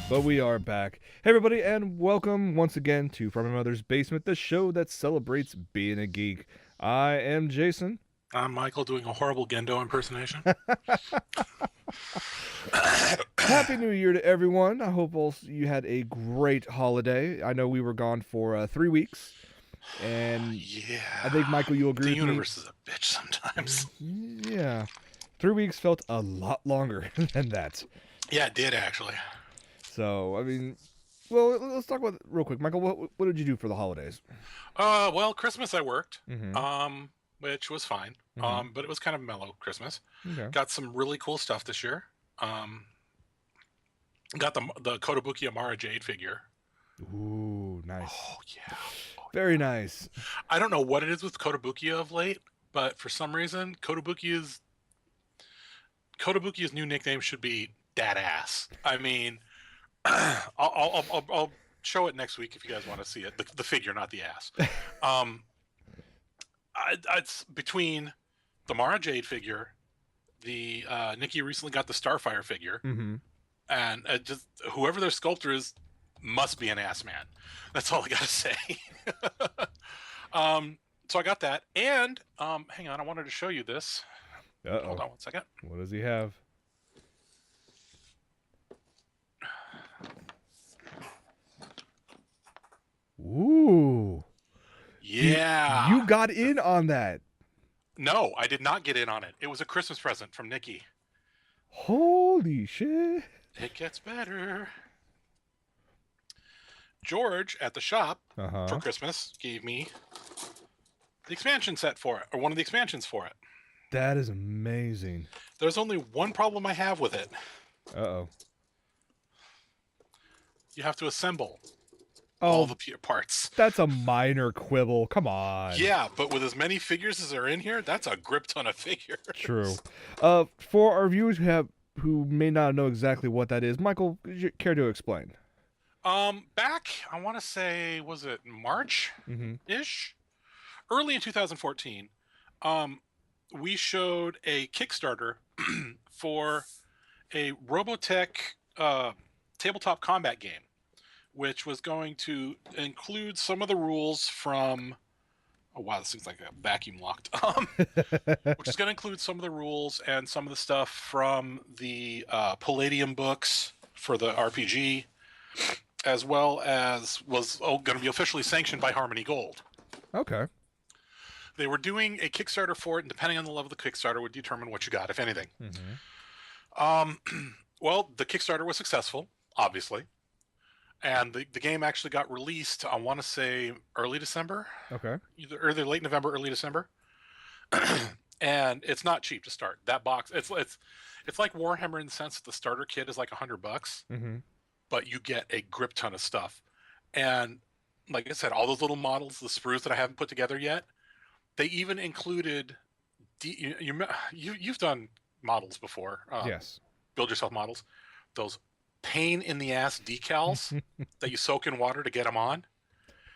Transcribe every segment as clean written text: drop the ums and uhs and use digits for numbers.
But we are back. Hey, everybody, and welcome once again to From My Mother's Basement, the show that celebrates being a geek. I am Jason. I'm Michael doing a horrible Gendo impersonation. Happy New Year to everyone. I hope you had a great holiday. I know we were gone for 3 weeks, and Yeah. I think, Michael, you'll agree The with me. universe is a bitch sometimes. Yeah. 3 weeks felt a lot longer than that. Yeah, it did actually. So, I mean, well, let's talk about it real quick. Michael, what did you do for the holidays? Well, Christmas I worked, Mm-hmm. which was fine. Mm-hmm. But it was kind of mellow Christmas. Okay. Got some really cool stuff this year. Um, got the Kotobuki Amara Jade figure. Ooh, nice. Oh yeah. Very nice. I don't know what it is with Kotobuki of late, but for some reason, Kotobuki's new nickname should be Dad Ass. I mean, I'll show it next week if you guys want to see it. The figure, not the ass. It's between the Mara Jade figure, the Nikki recently got the Starfire figure, Mm-hmm. and just whoever their sculptor is must be an ass man. That's all I gotta say. So I got that, and hang on, I wanted to show you this. Hold on one second. What does he have? Ooh. Yeah. You got in on that. No, I did not get in on it. It was a Christmas present from Nikki. Holy shit. It gets better. George at the shop for Christmas gave me the expansion set for it, or one of the expansions for it. That is amazing. There's only one problem I have with it. Uh-oh. You have to assemble Oh, all the parts. that's a minor quibble. Come on. Yeah, but with as many figures as are in here, that's a grip ton of figures. True. For our viewers who may not know exactly what that is, Michael, would you care to explain? Back, I want to say, was it March-ish? Early in 2014, we showed a Kickstarter for a Robotech tabletop combat game, which was going to include some of the rules from... Oh, wow, this thing's like a vacuum locked. Which is going to include some of the rules and some of the stuff from the Palladium books for the RPG, as well as was going to be officially sanctioned by Harmony Gold. Okay. They were doing a Kickstarter for it, and depending on the level of the Kickstarter would determine what you got, if anything. Well, the Kickstarter was successful, obviously. And the game actually got released, I want to say, early December. Okay. Either late November, early December. And it's not cheap to start. That box, it's like Warhammer in the sense that the starter kit is like $100, but you get a grip ton of stuff. And like I said, all those little models, the sprues that I haven't put together yet, they even included... You've done models before. Yes. Build yourself models. Those pain in the ass decals that you soak in water to get them on.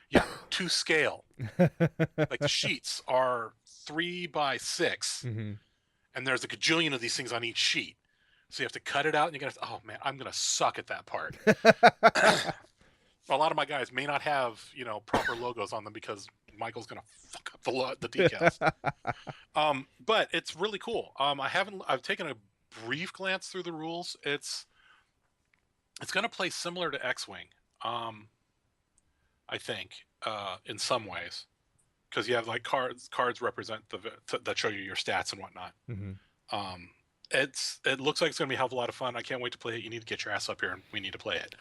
Yeah, to scale. Like the sheets are 3x6, and there's a gajillion of these things on each sheet. So you have to cut it out, and you're gonna... Oh man, I'm gonna suck at that part. A lot of my guys may not have proper logos on them because Michael's gonna fuck up the decals. But it's really cool. I've taken a brief glance through the rules. It's going to play similar to X-Wing, I think, in some ways, because you have like cards represent that show you your stats and whatnot. It looks like it's going to be a hell of a lot of fun. I can't wait to play it. You need to get your ass up here, and we need to play it.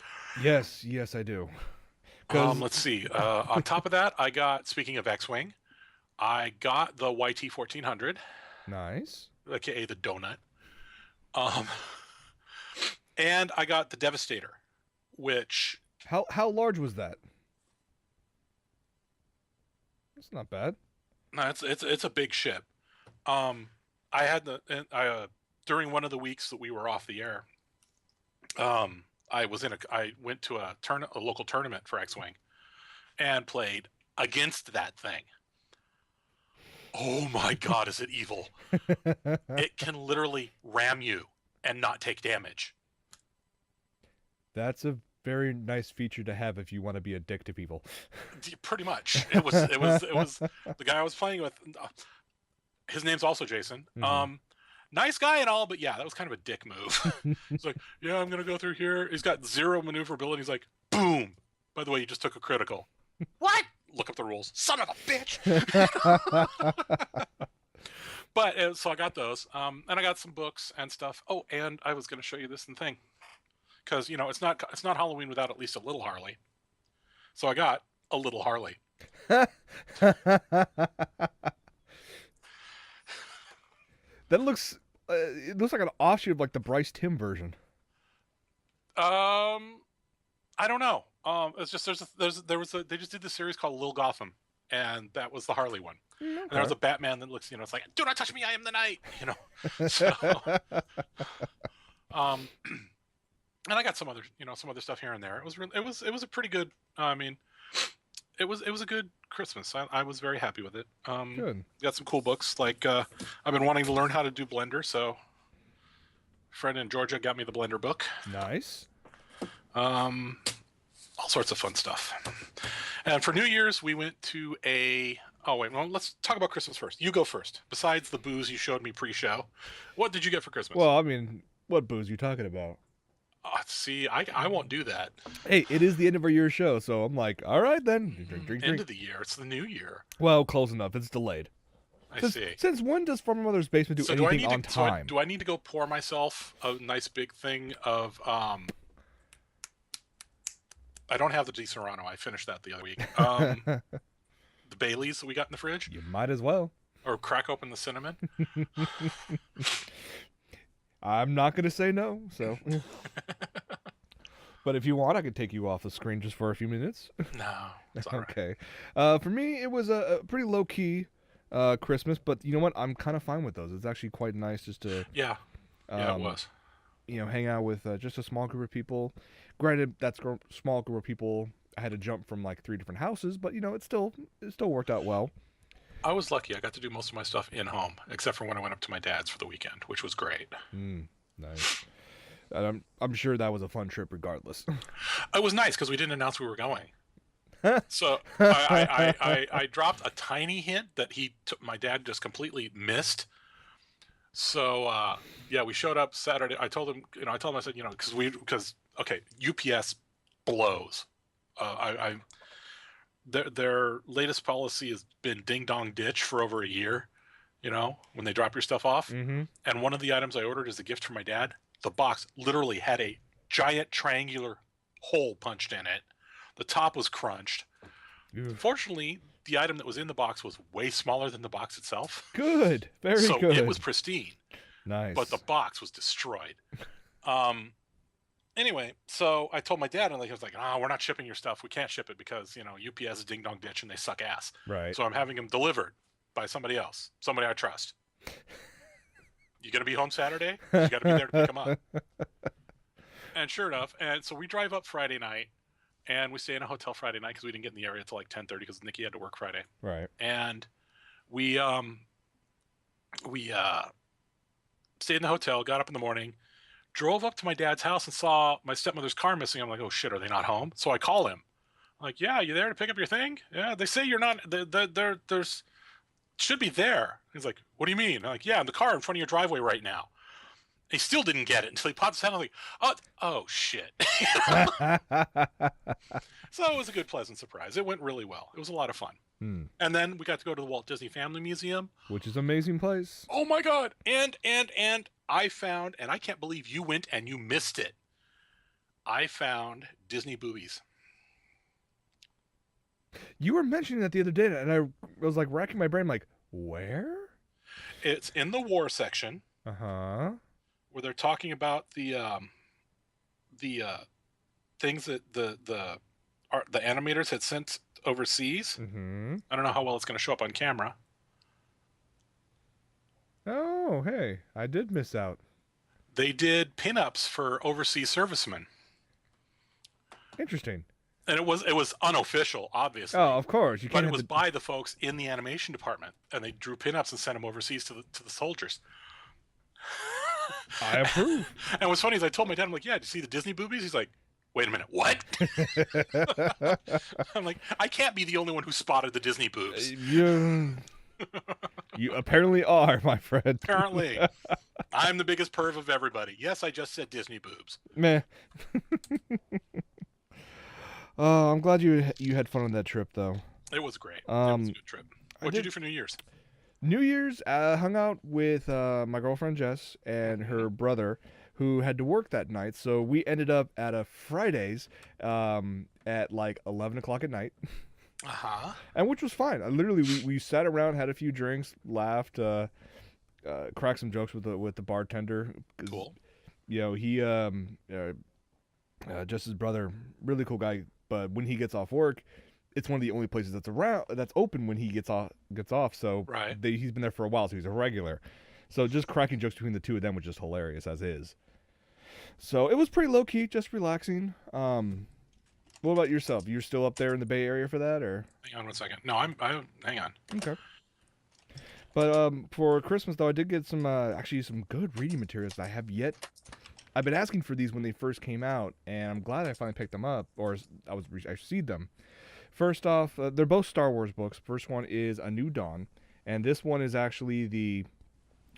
Yes, I do. Let's see. On top of that, I got, speaking of X-Wing, I got the YT 1400. Nice. AKA the donut. And I got the Devastator, which... How large was that? It's not bad. No, it's a big ship. I had during one of the weeks that we were off the air, I went to a local tournament for X-Wing and played against that thing. Oh my God, is it evil? It can literally ram you and not take damage. That's a very nice feature to have if you want to be a dick to people. Pretty much. It was the guy I was playing with. His name's also Jason. Nice guy and all, but yeah, that was kind of a dick move. He's like, yeah, I'm gonna go through here. He's got zero maneuverability. He's like, boom. By the way, you just took a critical. What? Look up the rules. Son of a bitch. But so I got those, and I got some books and stuff. Oh, and I was gonna show you this thing, because it's not Halloween without at least a little Harley. So I got a little Harley. That looks. It looks like an offshoot of like the Bryce Tim version. I don't know. It's just they just did this series called Lil Gotham, and that was the Harley one. Okay. And there was a Batman that looks, it's like, do not touch me, I am the night. So, and I got some other stuff here and there. It was a pretty good. I mean, it was a good Christmas. I was very happy with it. Good. Got some cool books. Like I've been wanting to learn how to do Blender, so a friend in Georgia got me the Blender book. Nice. All sorts of fun stuff. And for New Year's, we went to let's talk about Christmas first. You go first. Besides the booze you showed me pre-show, what did you get for Christmas? Well, I mean, what booze are you talking about? See, I won't do that. Hey, it is the end of our year show, so I'm like, all right then. Drink. End of the year. It's the new year. Well, close enough. It's delayed. I see. Since when does Farmer Mother's Basement do anything on time? Do I need to go pour myself a nice big thing of I don't have the Di Serrano. I finished that the other week. The Baileys that we got in the fridge. You might as well. Or crack open the cinnamon. I'm not going to say no, so. But if you want, I could take you off the screen just for a few minutes. No, it's all right. Okay. For me, it was a pretty low-key Christmas, but you know what? I'm kind of fine with those. It's actually quite nice just to... Yeah, it was. Hang out with just a small group of people. Granted, that small group of people, I had to jump from like 3 different houses, but it still worked out well. I was lucky. I got to do most of my stuff in home, except for when I went up to my dad's for the weekend, which was great. Nice. And I'm sure that was a fun trip regardless. It was nice because we didn't announce we were going. So I dropped a tiny hint that my dad just completely missed. So we showed up Saturday. I told him, I said, because UPS blows. Their latest policy has been ding dong ditch for over a year. When they drop your stuff off. Mm-hmm. And one of the items I ordered as a gift for my dad, the box literally had a giant triangular hole punched in it. The top was crunched. Oof. Fortunately, the item that was in the box was way smaller than the box itself. Good. Very good. So it was pristine. Nice. But the box was destroyed. Anyway, so I told my dad, and he was like, we're not shipping your stuff. We can't ship it because, UPS is ding dong ditch and they suck ass. Right. So I'm having them delivered by somebody else, somebody I trust. You going to be home Saturday? You got to be there to pick them up. And sure enough, and so we drive up Friday night, and we stay in a hotel Friday night because we didn't get in the area until like 10:30 because Nikki had to work Friday. Right. And we stayed in the hotel, got up in the morning, drove up to my dad's house and saw my stepmother's car missing. I'm like, oh shit, are they not home? So I call him. I'm like, yeah, you there to pick up your thing? Yeah, they say you're not. There's should be there. He's like, what do you mean? I'm like, yeah, in the car in front of your driveway right now. He still didn't get it until he popped his head. I'm like, oh shit. So it was a good, pleasant surprise. It went really well. It was a lot of fun. And then we got to go to the Walt Disney Family Museum, which is an amazing place. Oh my God. And I found, and I can't believe you went and you missed it. I found Disney boobies. You were mentioning that the other day, and I was like racking my brain, like, where? It's in the war section. Uh-huh. Where they're talking about the things that the animators had sent overseas. Mm-hmm. I don't know how well it's going to show up on camera. Oh, hey, I did miss out. They did pinups for overseas servicemen. Interesting. And it was unofficial, obviously. Oh, of course. But it was by the folks in the animation department, and they drew pinups and sent them overseas to the soldiers. I approve. And what's funny is I told my dad, I'm like, yeah, did you see the Disney boobies? He's like, Wait a minute, what? I'm like, I can't be the only one who spotted the Disney boobs. You apparently are, my friend. Apparently. I'm the biggest perv of everybody. Yes, I just said Disney boobs. Meh. I'm glad you had fun on that trip, though. It was great. It was a good trip. What'd you do for New Year's? New Year's, hung out with my girlfriend Jess and her brother, who had to work that night. So we ended up at a Fridays at like 11 o'clock at night. Uh-huh. And which was fine. Literally, we sat around, had a few drinks, laughed, cracked some jokes with the bartender. Cool. You know, he Jess's brother, really cool guy. But when he gets off work, it's one of the only places that's open when he gets off. So right. He's been there for a while, so he's a regular. So just cracking jokes between the two of them was just hilarious as is. So it was pretty low key, just relaxing. What about yourself? You're still up there in the Bay Area for that, or? Hang on 1 second. No, hang on. Okay. But for Christmas though, I did get some actually some good reading materials that I have yet. I've been asking for these when they first came out, and I'm glad I finally picked them up, or I received them. First off, they're both Star Wars books. First one is A New Dawn, and this one is actually the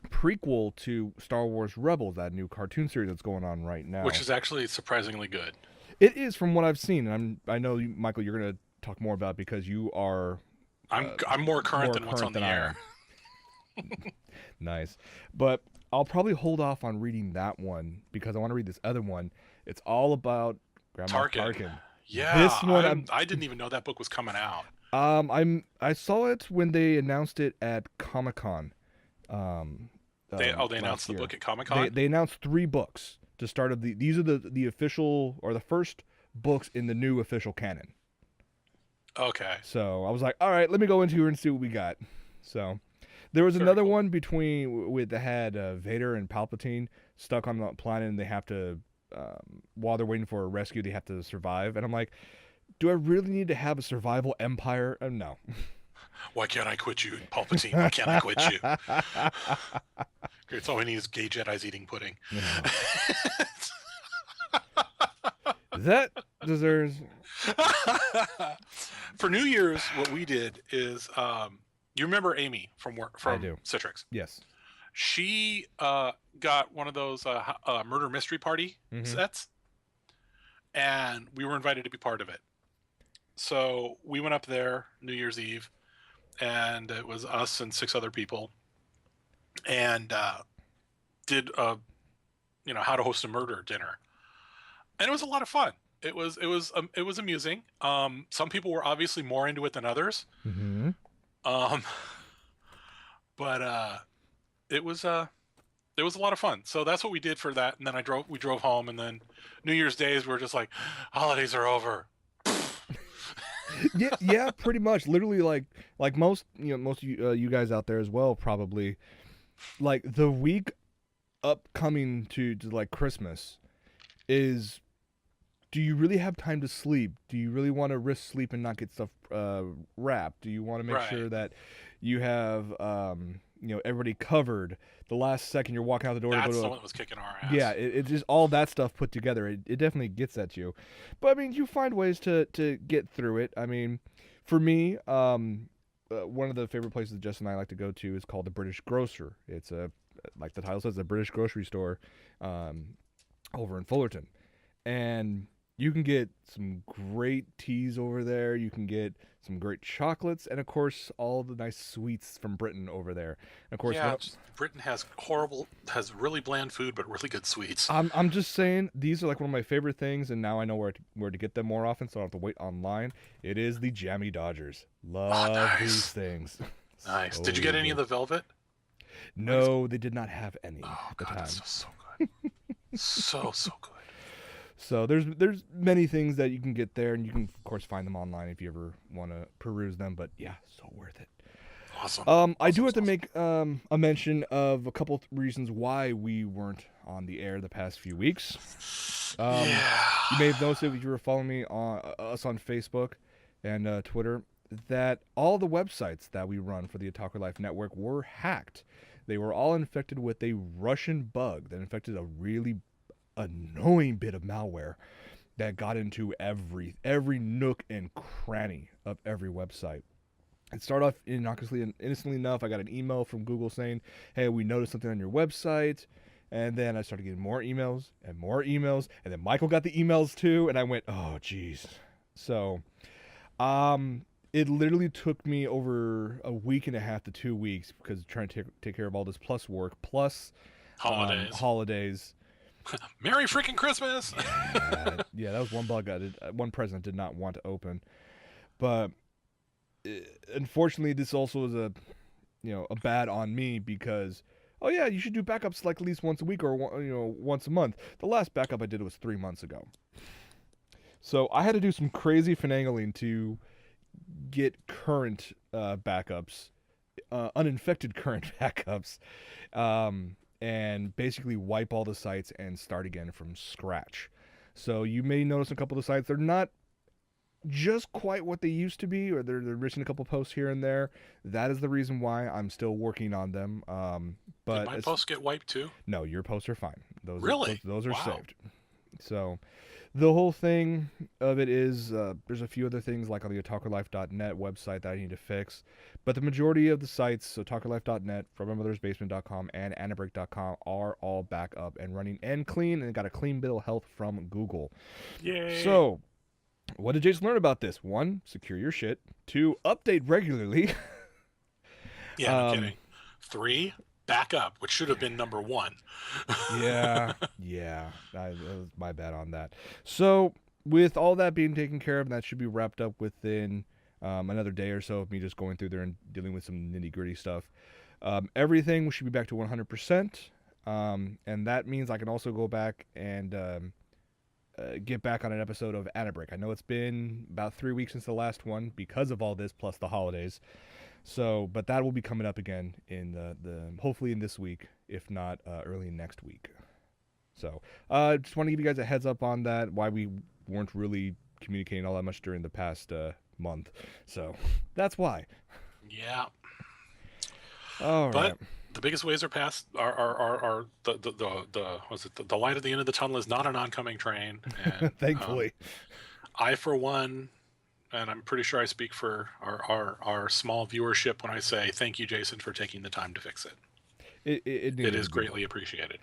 prequel to Star Wars Rebels, that new cartoon series that's going on right now. Which is actually surprisingly good. It is, from what I've seen, and I know, Michael, you're going to talk more about it because you are... I'm more current than what's on the air. Nice. But I'll probably hold off on reading that one because I want to read this other one. It's all about Grandma Tarkin. Yeah, this one I didn't even know that book was coming out. I saw it when they announced it at Comic-Con. They announced the book at Comic-Con? They announced 3 books to start of these are the official, or the first books in the new official canon. Okay. So I was like, all right, let me go into here and see what we got. So there was another one that had Vader and Palpatine stuck on the planet, and they have to, while they're waiting for a rescue, they have to survive. And I'm like, do I really need to have a survival empire? No. Why can't I quit you, Palpatine? Why can't I quit you? It's all we need is gay Jedis eating pudding. That deserves... For New Year's, what we did is, you remember Amy from Citrix? Yes. She got one of those murder mystery party sets, and we were invited to be part of it. So we went up there New Year's Eve, and it was us and 6 other people, and did how to host a murder dinner, and it was a lot of fun. It was amusing. Some people were obviously more into it than others. Mm-hmm. But it was a lot of fun. So that's what we did for that. And then we drove home, and then New Year's Days we were just like, holidays are over. yeah, pretty much. Literally, like most of you guys out there as well, probably, like the week upcoming to like Christmas is. Do you really have time to sleep? Do you really want to risk sleep and not get stuff wrapped? Do you want to make sure that you have everybody covered? The last second you're walking out the door. That's the one that was kicking our ass. Yeah, it's just all that stuff put together. It definitely gets at you. But I mean, you find ways to get through it. I mean, for me, one of the favorite places Jess and I like to go to is called the British Grocer. It's like the title says, a British grocery store over in Fullerton. And you can get some great teas over there. You can get some great chocolates, and of course, all the nice sweets from Britain over there. And of course, Britain has really bland food, but really good sweets. I'm just saying, these are like one of my favorite things, and now I know where to get them more often, so I don't have to wait online. It is the Jammy Dodgers. Love these things. Nice. Did you get any of the velvet? No, they did not have any at the time. That's so good. so good. So there's many things that you can get there, and you can of course find them online if you ever want to peruse them. But yeah, so worth it. Awesome. I do have to make a mention of a couple of reasons why we weren't on the air the past few weeks. You may have noticed if you were following me on us on Facebook and Twitter that all the websites that we run for the OtakuLife network were hacked. They were all infected with a Russian bug that infected a really annoying bit of malware, that got into every nook and cranny of every website. It started off innocuously and innocently enough. I got an email from Google saying, "Hey, we noticed something on your website." And then I started getting more emails and more emails, and then Michael got the emails too, and I went, "Oh, geez." So, it literally took me over a week and a half to 2 weeks because trying to take care of all this plus work plus Holidays. holidays. Merry freaking Christmas. Yeah, that was one bug one present did not want to open, but unfortunately, this also is a bad on me because oh yeah, you should do backups like at least once a week or once a month. The last backup I did was 3 months ago, so I had to do some crazy finagling to get current backups, uninfected current backups, and basically wipe all the sites and start again from scratch. So you may notice a couple of the sites they're not just quite what they used to be, or they're missing a couple posts here and there. That is the reason why I'm still working on them. But Did my posts get wiped too? No, your posts are fine. Really? Those are Wow. saved. So the whole thing of it is there's a few other things like on the OtakuLife.net website that I need to fix. But the majority of the sites, OtakuLife.net, FromMyMother'sBasement.com, and AnnaBreak.com are all back up and running and clean and got a clean bill of health from Google. Yay. So what did Jason learn about this? 1, secure your shit. 2, update regularly. Yeah, no kidding. 3, back up, which should have been number 1. yeah, that was my bad on that. So with all that being taken care of, that should be wrapped up within another day or so of me just going through there and dealing with some nitty gritty stuff. Everything should be back to 100%, and that means I can also go back and get back on an episode of Anna Break. I know it's been about 3 weeks since the last one because of all this plus the holidays. So, but that will be coming up again in the hopefully in this week, if not early next week. So, just want to give you guys a heads up on that. Why we weren't really communicating all that much during the past month. So, that's why. Yeah. All right. But the biggest ways are past are the light at the end of the tunnel is not an oncoming train. And, thankfully. I, for one, and I'm pretty sure I speak for our small viewership when I say thank you, Jason, for taking the time to fix it. It is greatly appreciated.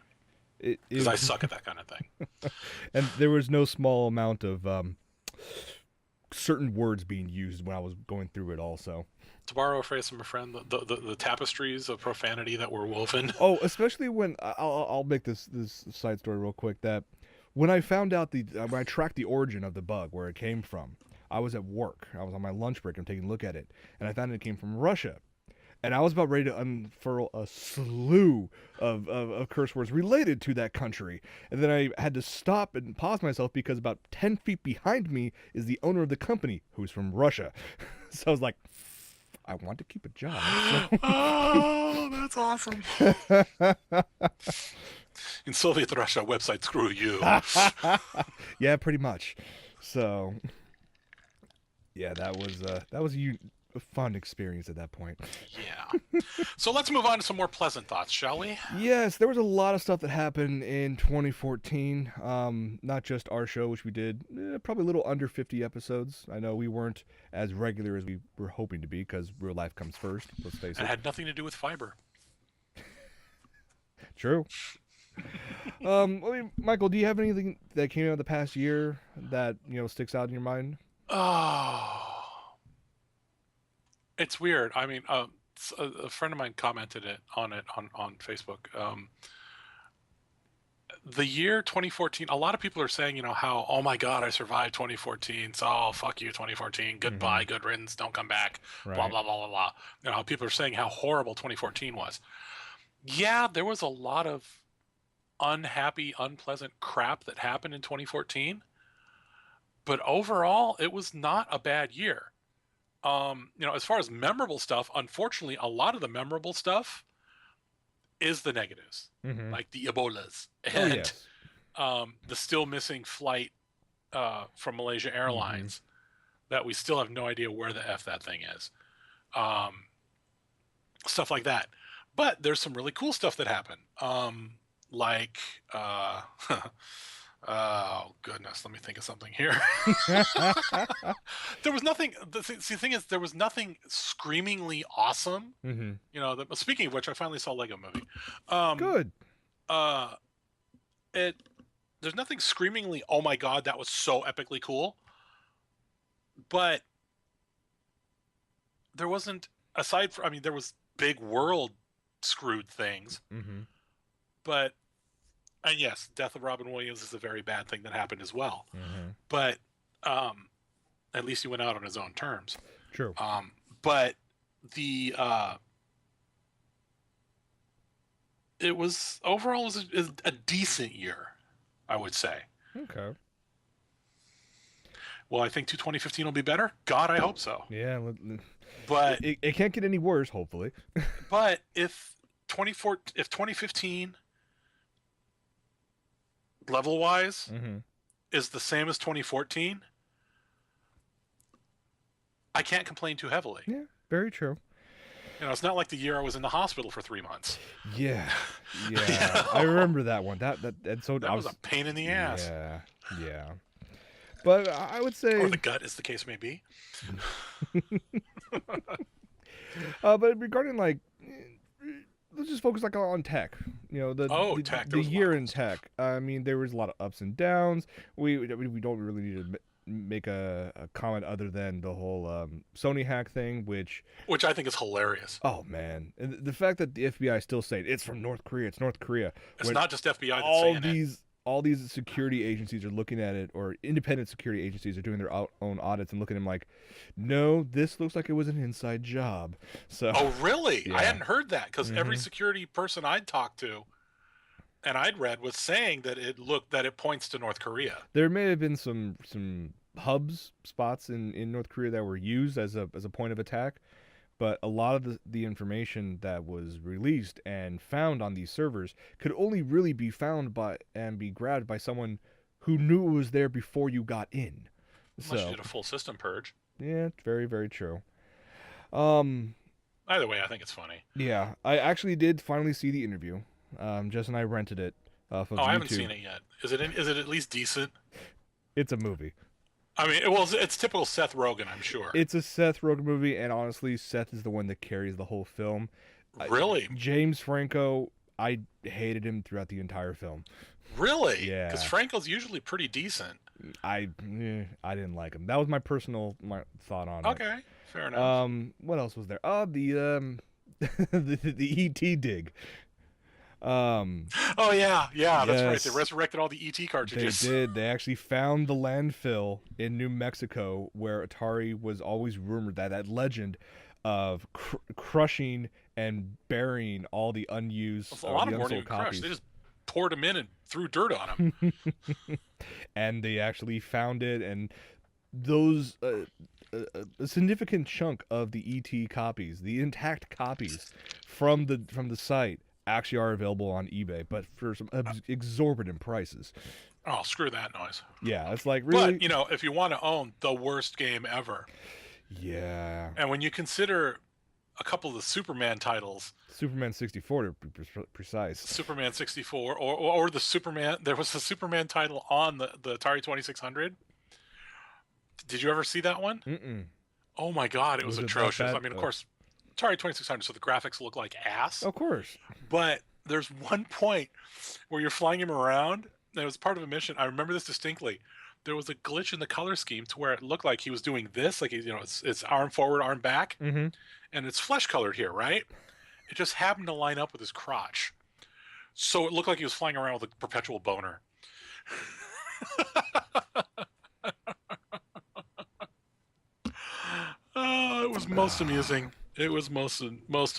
Because I suck at that kind of thing. And there was no small amount of certain words being used when I was going through it also. To borrow a phrase from a friend, the tapestries of profanity that were woven. Oh, especially when I'll make this side story real quick. That when I found out when I tracked the origin of the bug, where it came from, I was at work. I was on my lunch break. I'm taking a look at it, and I found it came from Russia. And I was about ready to unfurl a slew of curse words related to that country. And then I had to stop and pause myself because about 10 feet behind me is the owner of the company, who's from Russia. So I was like, I want to keep a job. So. Oh, that's awesome. In Soviet Russia, website screw you. Yeah, pretty much. So, yeah, that was a fun experience at that point. Yeah. So let's move on to some more pleasant thoughts, shall we? Yes, there was a lot of stuff that happened in 2014. Not just our show, which we did probably a little under 50 episodes. I know we weren't as regular as we were hoping to be because real life comes first. Let's face it. It had nothing to do with fiber. True. I mean, Michael, do you have anything that came out the past year that sticks out in your mind? Oh. It's weird. I mean, a friend of mine commented on Facebook. The year 2014, a lot of people are saying, how, oh my God, I survived 2014. So, fuck you, 2014. Goodbye, good riddance, don't come back, Right. blah, blah, blah, blah, blah. People are saying how horrible 2014 was. Yeah, there was a lot of unhappy, unpleasant crap that happened in 2014. But overall, it was not a bad year. As far as memorable stuff, unfortunately, a lot of the memorable stuff is the negatives, like the Ebolas and the still missing flight from Malaysia Airlines that we still have no idea where the F that thing is. Stuff like that. But there's some really cool stuff that happened. Like Oh goodness, let me think of something here. There was nothing. The thing is, there was nothing screamingly awesome. Mm-hmm. Speaking of which, I finally saw Lego Movie. Um, Good. uh, it there's nothing screamingly, oh my god, that was so epically cool. But there wasn't, aside from, I mean, there was big world screwed things, Mm-hmm. but and yes, death of Robin Williams is a very bad thing that happened as well. Mm-hmm. But um, at least he went out on his own terms. True. But the it was overall is a decent year, I would say. Okay. Well, I think 2015 will be better. God, I hope so. Yeah. But It can't get any worse, hopefully. but if 2015 level wise Mm-hmm. is the same as 2014, I can't complain too heavily. Yeah. Very true. It's not like the year I was in the hospital for 3 months. Yeah. Yeah. I remember that one. That was a pain in the ass. Yeah. Yeah. But I would say, or the gut, as the case may be. but regarding like, let's just focus like on tech. Tech. The year in tech. I mean, there was a lot of ups and downs. We don't really need to make a comment other than the whole Sony hack thing, which I think is hilarious. Oh man, and the fact that the FBI is still saying it's from North Korea. It's North Korea. It's not just FBI that's saying it. All these security agencies are looking at it, or independent security agencies are doing their own audits and looking at them like, no, this looks like it was an inside job. So. Oh really? Yeah. I hadn't heard that, because every security person I'd talked to and I'd read was saying that it points to North Korea. There may have been some hubs spots in North Korea that were used as a point of attack, but a lot of the information that was released and found on these servers could only really be found by and be grabbed by someone who knew it was there before you got in. Unless you did a full system purge. Yeah, it's very, very true. Either way, I think it's funny. Yeah, I actually did finally see the interview. Jess and I rented it off of YouTube. I haven't seen it yet. Is it at least decent? It's a movie. I mean, it's typical Seth Rogen, I'm sure. It's a Seth Rogen movie, and honestly, Seth is the one that carries the whole film. Really? James Franco, I hated him throughout the entire film. Really? Yeah. Because Franco's usually pretty decent. I didn't like him. That was my personal thought on it. Okay, fair enough. What else was there? Oh, the ET dig. Oh yeah, that's right. Yes. They resurrected all the ET cartridges. They did. They actually found the landfill in New Mexico where Atari was always rumored that legend of crushing and burying all the unused, a lot of them the weren't unsold even crushed. copies. They just poured them in and threw dirt on them. And they actually found it, and those a significant chunk of the ET copies, the intact copies from the site, actually are available on eBay, but for some exorbitant prices. Oh, screw that noise. Yeah, it's like, really. But if you want to own the worst game ever, yeah. and when you consider a couple of the Superman titles, Superman 64 to be precise. Superman 64, or the Superman. There was a Superman title on the Atari 2600. Did you ever see that one? Mm-mm. Oh my God, it was atrocious. I mean, of Oh. course, Atari 2600, so the graphics look like ass. Of course. But there's one point where you're flying him around, and it was part of a mission. I remember this distinctly. There was a glitch in the color scheme to where it looked like he was doing this, like it's arm forward, arm back, Mm-hmm. and it's flesh colored here, right? It just happened to line up with his crotch, so it looked like he was flying around with a perpetual boner. It was most amusing. It was most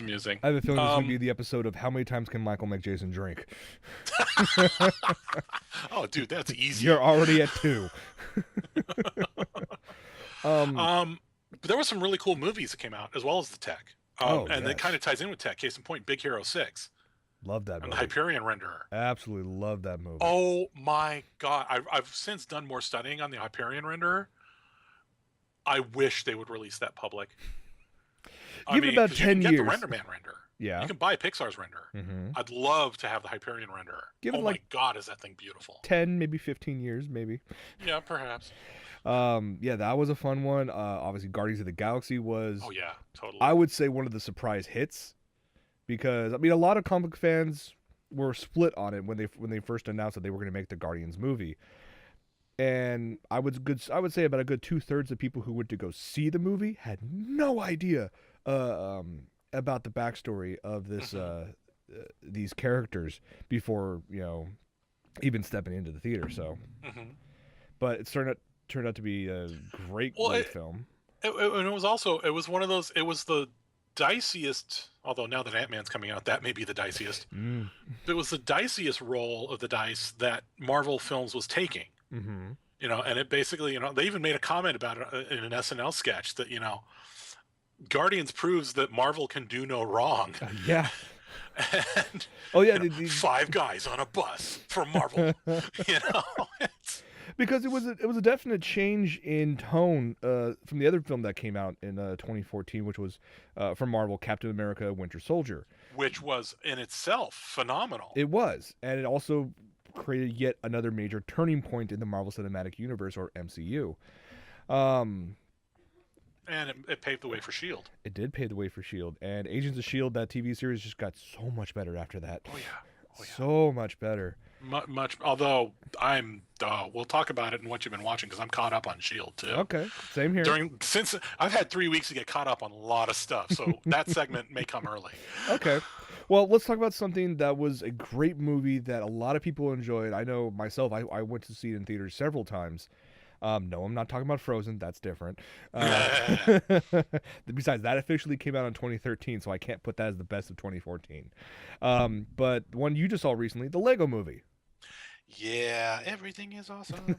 amusing. I have a feeling this is going to be the episode of how many times can Michael make Jason drink? Oh, dude, that's easy. You're already at 2. But there were some really cool movies that came out, as well as the tech. And yes. it kind of ties in with tech. Case in point, Big Hero 6. Love that And movie. the Hyperion Renderer. Absolutely love that movie. Oh my God. I've since done more studying on the Hyperion Renderer. I wish they would release that public. Give it about 10 you can years. get the RenderMan render. Yeah. You can buy Pixar's renderer. Mm-hmm. I'd love to have the Hyperion renderer. Give it Oh like my God, is that thing beautiful? 10, maybe 15 years, maybe. Yeah, perhaps. Yeah, that was a fun one. Obviously, Guardians of the Galaxy was, Oh yeah, totally. I would say, one of the surprise hits because I mean, a lot of comic fans were split on it when they first announced that they were going to make the Guardians movie, and I would say about a good 2/3 of people who went to go see the movie had no idea about the backstory of this these characters before even stepping into the theater. So, but it turned out to be a great film. And it was one of those. It was the diciest. Although now that Ant-Man's coming out, that may be the diciest. It was the diciest roll of the dice that Marvel Films was taking. Mm-hmm. And it basically, they even made a comment about it in an SNL sketch that Guardians proves that Marvel can do no wrong. Yeah. And, oh yeah, 5 guys on a bus from Marvel. Because it was a definite change in tone from the other film that came out in 2014, which was from Marvel, Captain America: Winter Soldier, which was in itself phenomenal. It was, and it also created yet another major turning point in the Marvel Cinematic Universe, or MCU. And it paved the way for S.H.I.E.L.D. It did pave the way for S.H.I.E.L.D. And Agents of S.H.I.E.L.D., that TV series, just got so much better after that. Oh, yeah. So much better. Much. Although we'll talk about it and what you've been watching because I'm caught up on S.H.I.E.L.D. too. Okay, same here. Since I've had 3 weeks to get caught up on a lot of stuff, so that segment may come early. Okay. Well, let's talk about something that was a great movie that a lot of people enjoyed. I know myself, I went to see it in theaters several times. No, I'm not talking about Frozen. That's different. Besides, that officially came out in 2013, so I can't put that as the best of 2014. But the one you just saw recently, the Lego Movie. Yeah, everything is awesome.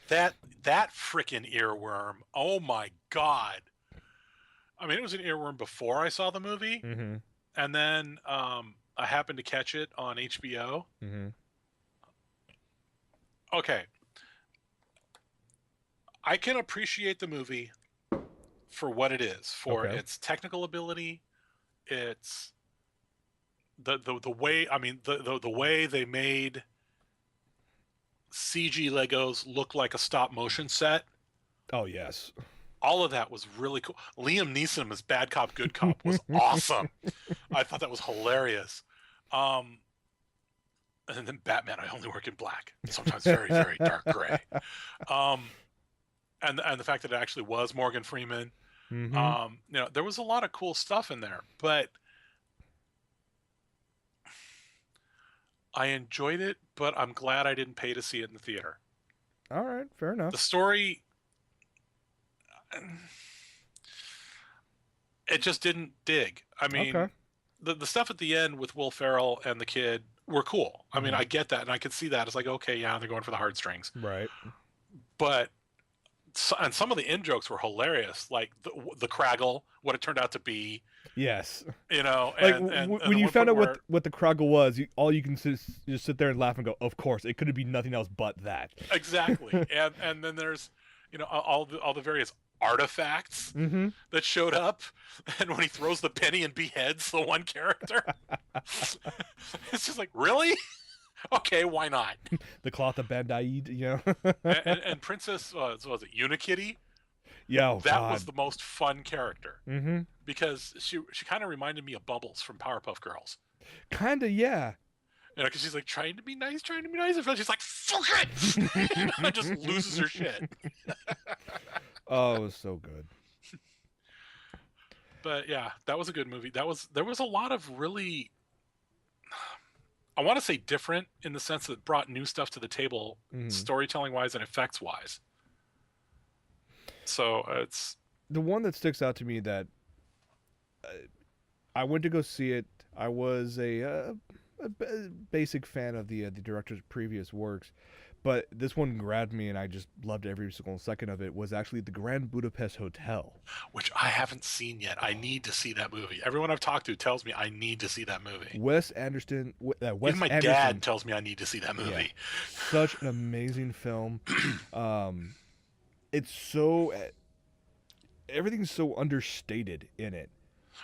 that frickin' earworm. Oh my God. I mean, it was an earworm before I saw the movie, and then I happened to catch it on HBO. Okay. I can appreciate the movie for what it is, for its technical ability, its the way. I mean, the way they made CG Legos look like a stop motion set. Oh yes, all of that was really cool. Liam Neeson as Bad Cop Good Cop was awesome. I thought that was hilarious. And then Batman, I only work in black, sometimes very very dark gray. And the fact that it actually was Morgan Freeman, there was a lot of cool stuff in there, but I enjoyed it, but I'm glad I didn't pay to see it in the theater. All right, fair enough. The story, it just didn't dig. I mean, the stuff at the end with Will Ferrell and the kid were cool. I mean, I get that, and I can see that. It's like, okay, yeah, they're going for the heartstrings. Right. But and some of the in jokes were hilarious, like the Craggle, what it turned out to be. Yes. And when you found out what the Craggle was, all you can just sit there and laugh and go, "Of course, it couldn't be nothing else but that." Exactly. and then there's all the various artifacts that showed up, and when he throws the penny and beheads the one character, it's just like, really? Okay, why not? The cloth of Bandaid, and Princess, was it Unikitty? Yeah, that was the most fun character because she kind of reminded me of Bubbles from Powerpuff Girls. Kind of, yeah. Because she's like trying to be nice, and she's like, "Fuck it!" and just loses her shit. Oh, it was so good. But yeah, that was a good movie. There was a lot of really, I want to say different in the sense that it brought new stuff to the table, storytelling wise and effects wise. So it's the one that sticks out to me that I went to go see it. I was a basic fan of the director's previous works, but this one grabbed me and I just loved every single second of it. Was actually the Grand Budapest Hotel, which I haven't seen yet. I need to see that movie. Everyone I've talked to tells me I need to see that movie. Wes Anderson. Even my dad tells me I need to see that movie. Yeah, such an amazing film. It's so everything's so understated in it.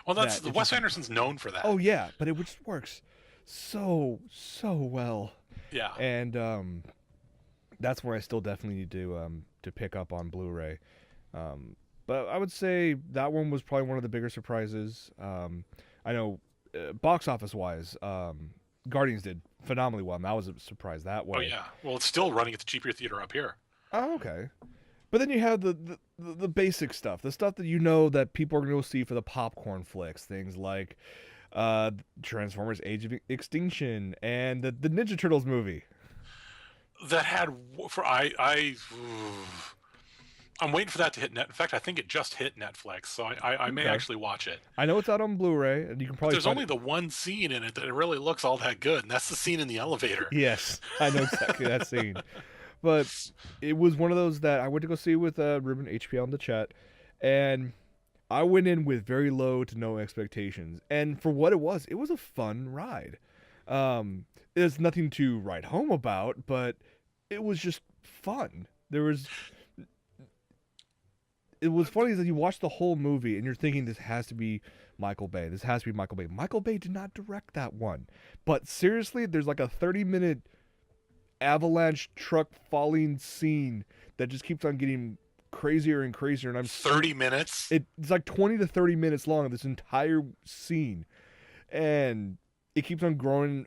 Well, that's that it Wes just Anderson's known for that. oh yeah, but it just works so well. Yeah. And that's where I still definitely need to pick up on Blu-ray. Um, but I would say that one was probably one of the bigger surprises. I know box office wise, Guardians did phenomenally well, and that was a surprise that Oh way. yeah. Well, it's still running at the cheaper theater up here. Oh, okay. But then you have the basic stuff, the stuff that you know that people are going to go see for the popcorn flicks, things like Transformers: Age of Extinction and the Ninja Turtles movie. That had for I'm waiting for that to hit net. In fact, I think it just hit Netflix, so I may Okay. actually watch it. I know it's out on Blu-ray, and you can But probably there's find only it. the one scene in it that it really looks all that good, and that's the scene in the elevator. Yes, I know exactly that scene. But it was one of those that I went to go see with Ruben HPL in the chat, and I went in with very low to no expectations. And for what it was a fun ride. There's nothing to write home about, but it was just fun. It was funny that you watch the whole movie and you're thinking this has to be Michael Bay. This has to be Michael Bay. Michael Bay did not direct that one. But seriously, there's like a 30-minute avalanche truck falling scene that just keeps on getting crazier and crazier, and 30 minutes. It's like 20 to 30 minutes long, this entire scene, and it keeps on growing,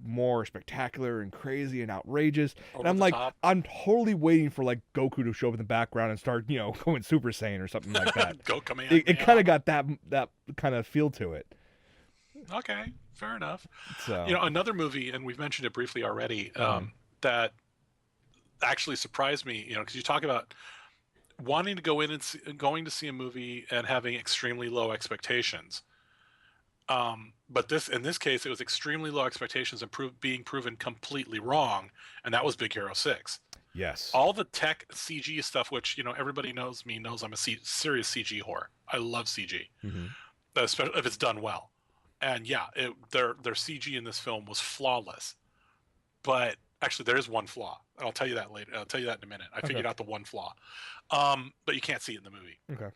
more spectacular and crazy and outrageous. Over And I'm the like, top. I'm totally waiting for like Goku to show up in the background and start, going Super Saiyan or something like that. Go command. It kind of got that kind of feel to it. Okay, fair enough. So Another movie, and we've mentioned it briefly already, that actually surprised me. Because you talk about wanting to go in and going to see a movie and having extremely low expectations. But in this case, it was extremely low expectations and being proven completely wrong, and that was Big Hero 6. yes, All the tech CG stuff, which everybody knows I'm a serious CG whore. I love CG, especially if it's done well. And yeah, their CG in this film was flawless. But actually, there is one flaw. I'll tell you that later. I'll tell you that in a minute. I figured out the one flaw, but you can't see it in the movie. okay.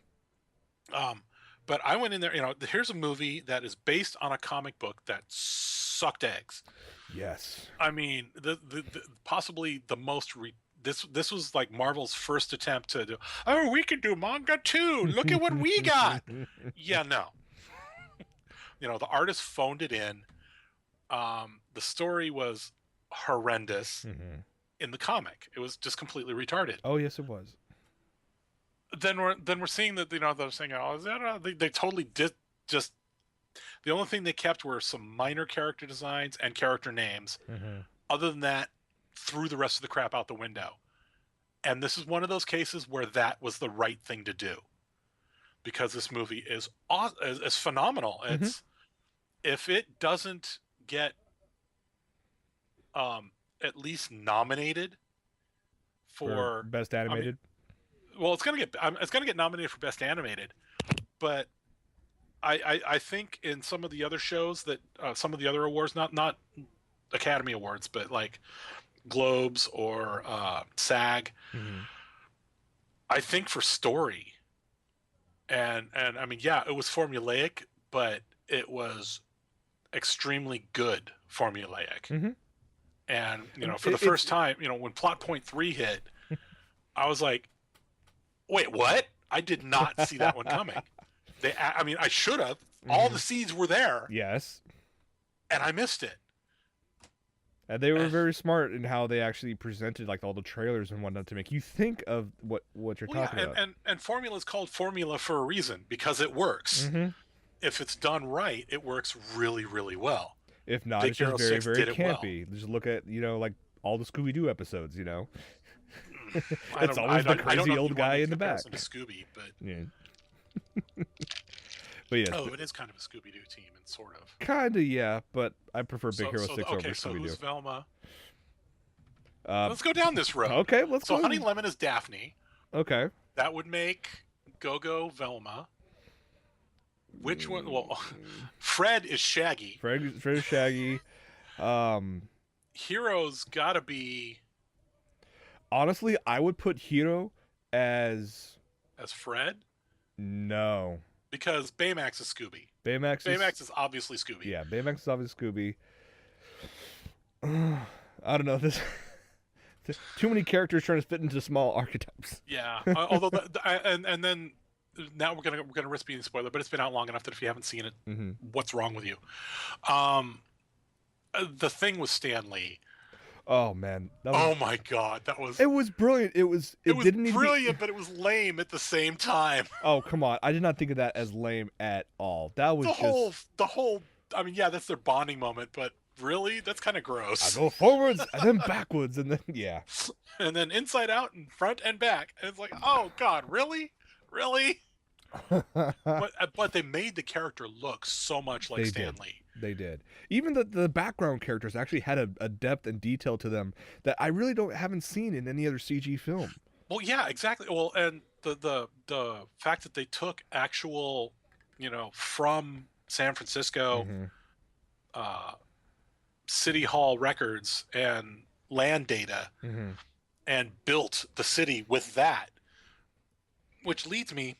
But I went in there. Here's a movie that is based on a comic book that sucked eggs. Yes. I mean, the possibly the most. This was like Marvel's first attempt to do. Oh, we can do manga too. Look at what we got. Yeah, no. The artist phoned it in. The story was horrendous in the comic. It was just completely retarded. Oh yes, it was. Then we're seeing that they're saying, oh, is that they totally did just the only thing they kept were some minor character designs and character names. Other than that, threw the rest of the crap out the window. And this is one of those cases where that was the right thing to do, because this movie is phenomenal. It's if it doesn't get at least nominated for best animated. Well, it's gonna get nominated for best animated, but I think in some of the other shows that some of the other awards, not Academy Awards, but like Globes or SAG, I think for story and I mean, yeah, it was formulaic, but it was extremely good formulaic. And for the first time, when Plot Point 3 hit, I was like, wait, what? I did not see that one coming. I should have. All the seeds were there. Yes. And I missed it. And they were very smart in how they actually presented like all the trailers and whatnot to make you think of what you're talking about. And formula is called formula for a reason, because it works. If it's done right, it works really, really well. If not, it's just very, very campy. Just look at like all the Scooby-Doo episodes. It's always the crazy old guy in the back. To Scooby, but yeah. But yeah. Oh, it is kind of a Scooby-Doo team, and sort of. Kinda, yeah, but I prefer Big Hero 6 over Scooby-Doo. So who's Velma? Let's go down this road. Okay, let's go. So Honey Lemon is Daphne. Okay. That would make Go-Go Velma. Which one? Well, Fred is Shaggy. Fred is Shaggy. Hero's gotta be. Honestly, I would put Hero as Fred. No. because Baymax is Scooby. Baymax is obviously Scooby. Yeah, Baymax is obviously Scooby. I don't know this. Too many characters trying to fit into small archetypes. Yeah, although and then now we're gonna risk being a spoiler, but it's been out long enough that if you haven't seen it, what's wrong with you? The thing with Stan Lee. Oh man! Oh my God, that was. It was brilliant. It was brilliant, but it was lame at the same time. Oh come on! I did not think of that as lame at all. That was the whole. I mean, yeah, that's their bonding moment, but really, that's kind of gross. I go forwards and then backwards and then yeah. And then inside out and front and back, and it's like, oh God, really? But they made the character look so much like Stan Lee. They did. Even the background characters actually had a depth and detail to them that I really haven't seen in any other CG film. Well, yeah, exactly. Well, and the fact that they took actual, from San Francisco, City Hall records and land data, and built the city with that, which leads me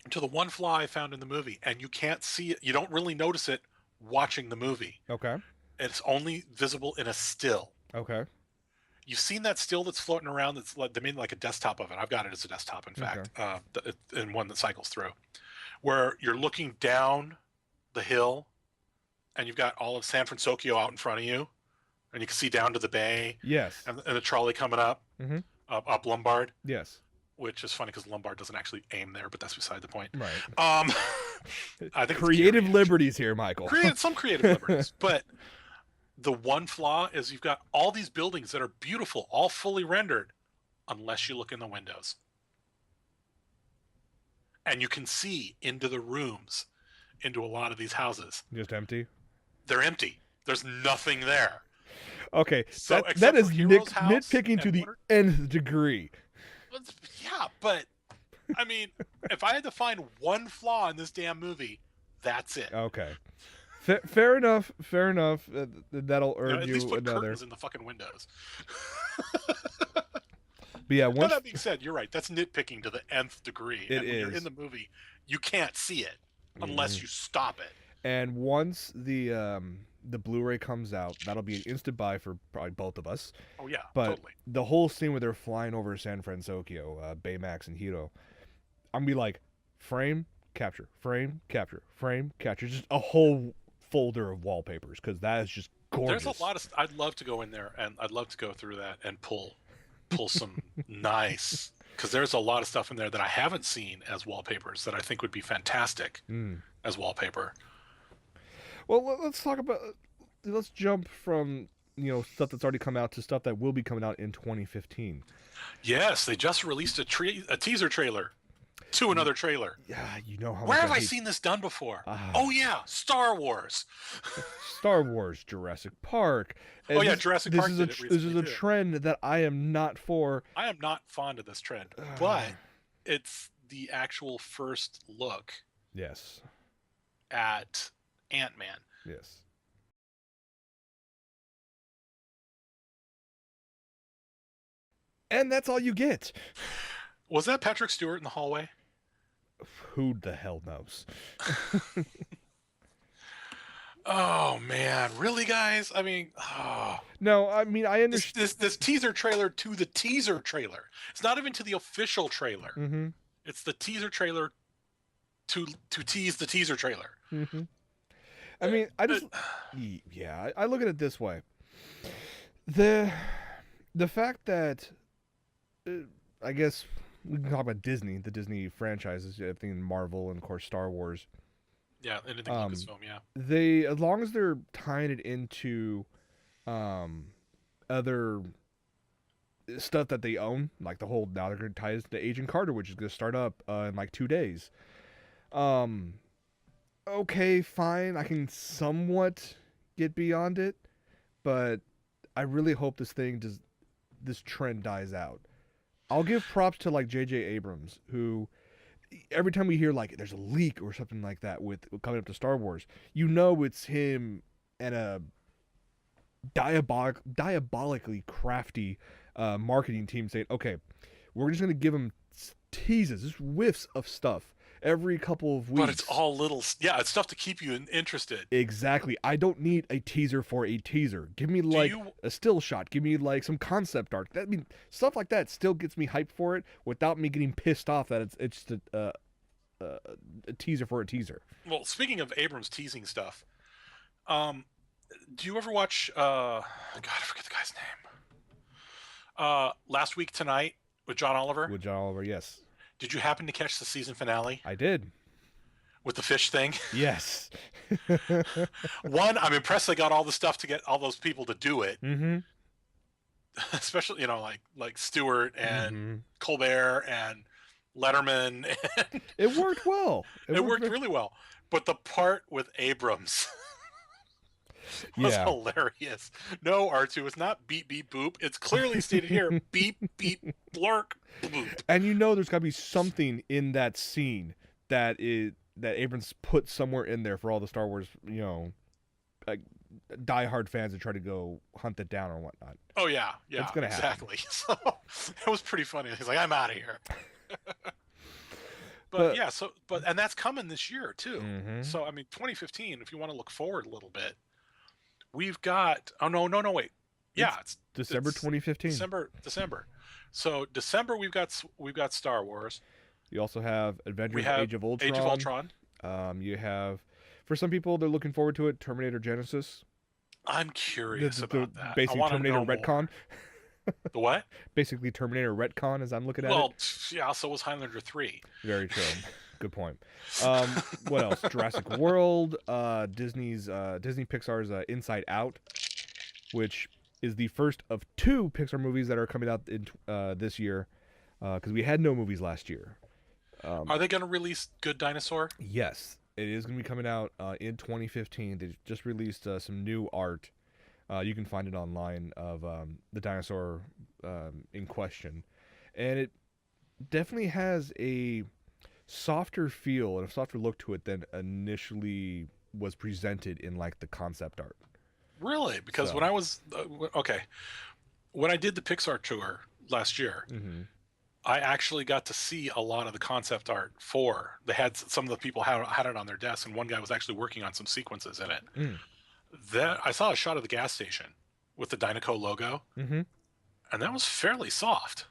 to the one flaw I found in the movie, and you can't see it. You don't really notice it watching the movie. Okay. It's only visible in a still. Okay. You've seen that still that's floating around. They made like a desktop of it. I've got it as a desktop, in fact, and one that cycles through, where you're looking down the hill, and you've got all of San Francisco out in front of you, and you can see down to the bay. Yes. And the trolley coming up, up Lombard. Yes. Which is funny because Lombard doesn't actually aim there, but that's beside the point. Right. I think creative liberties here, Michael. Some creative liberties, but the one flaw is you've got all these buildings that are beautiful, all fully rendered, unless you look in the windows, and you can see into the rooms, into a lot of these houses. Just empty. They're empty. There's nothing there. Okay, so that is nitpicking to the nth degree. Yeah, but I mean, if I had to find one flaw in this damn movie, that's it. Okay, fair enough. That'll earn at least put another. Curtains in the fucking windows. But yeah, now that being said, you're right. That's nitpicking to the nth degree. When you're in the movie, you can't see it unless you stop it. And once the Blu-ray comes out, that'll be an instant buy for probably both of us. Oh yeah, but totally. The whole scene where they're flying over San Francisco, Baymax and Hiro, I'm gonna be like, frame capture, just a whole folder of wallpapers because that is just gorgeous. There's a lot of. I'd love to go in there and I'd love to go through that and pull some nice, because there's a lot of stuff in there that I haven't seen as wallpapers that I think would be fantastic as wallpaper. Well, let's jump from stuff that's already come out to stuff that will be coming out in 2015. Yes, they just released a teaser trailer to another trailer. Yeah, you know how. Where have I seen this done before? Oh yeah, Star Wars. Star Wars, Jurassic Park. And Jurassic Park. This is a trend that I am not for. I am not fond of this trend, but it's the actual first look. Yes. At Ant-Man. Yes. And that's all you get. Was that Patrick Stewart in the hallway? Who the hell knows? Oh man, really, guys? I mean, no. I mean, I understand this teaser trailer to the teaser trailer. It's not even to the official trailer. It's the teaser trailer to tease the teaser trailer. I mean, I just I look at it this way. The fact that I guess we can talk about Disney, the Disney franchises, everything Marvel and of course Star Wars. Yeah, anything Lucasfilm, yeah. They, as long as they're tying it into other stuff that they own, like the whole, now they're going to tie it to Agent Carter, which is going to start up in like 2 days. Okay, fine, I can somewhat get beyond it, but I really hope this trend dies out. I'll give props to like J.J. Abrams, who every time we hear like there's a leak or something like that with coming up to Star Wars, it's him and a diabolically crafty marketing team saying, okay, we're just going to give them teases, just whiffs of stuff every couple of weeks. But it's all little, yeah, it's stuff to keep you interested. Exactly. I don't need a teaser for a teaser. Give me like a still shot. Give me like some concept art. I mean, stuff like that still gets me hyped for it without me getting pissed off that it's just a teaser for a teaser. Well, speaking of Abrams teasing stuff, do you ever watch? God, I forget the guy's name. Last Week Tonight with John Oliver. With John Oliver, yes. Did you happen to catch the season finale? I did. With the fish thing? Yes. One, I'm impressed they got all the stuff to get all those people to do it. Mm-hmm. Especially, like Stewart and Colbert and Letterman. It worked well. It worked really well. But the part with Abrams was hilarious. No, R2, it's not beep, beep, boop. It's clearly stated here, beep, beep, blurk, boop. And there's got to be something in that scene that Abrams put somewhere in there for all the Star Wars, like diehard fans to try to go hunt it down or whatnot. Oh, yeah. It's going to happen. Exactly. So it was pretty funny. He's like, I'm out of here. But and that's coming this year, too. Mm-hmm. So, I mean, 2015, if you want to look forward a little bit, we've got, wait. Yeah, it's December 2015. December. So December we've got Star Wars. You also have Avengers Age of Ultron. Age of Ultron. You have, for some people, they're looking forward to it, Terminator Genesis. I'm curious about that. Basically, Terminator retcon. The what? Basically, Terminator retcon, as I'm looking at it. Well, yeah, so was Highlander 3. Very true. Good point. What else? Jurassic World, Disney Pixar's Inside Out, which is the first of 2 Pixar movies that are coming out in this year, because we had no movies last year. Are they going to release Good Dinosaur? Yes, it is going to be coming out in 2015. They just released some new art. You can find it online of the dinosaur in question, and it definitely has a softer feel and a softer look to it than initially was presented in like the concept art. Really? Because when I was when I did the Pixar tour last year, I actually got to see a lot of the concept art for. They had some of the people had it on their desk, and one guy was actually working on some sequences in it. Then I saw a shot of the gas station with the Dynaco logo, and that was fairly soft.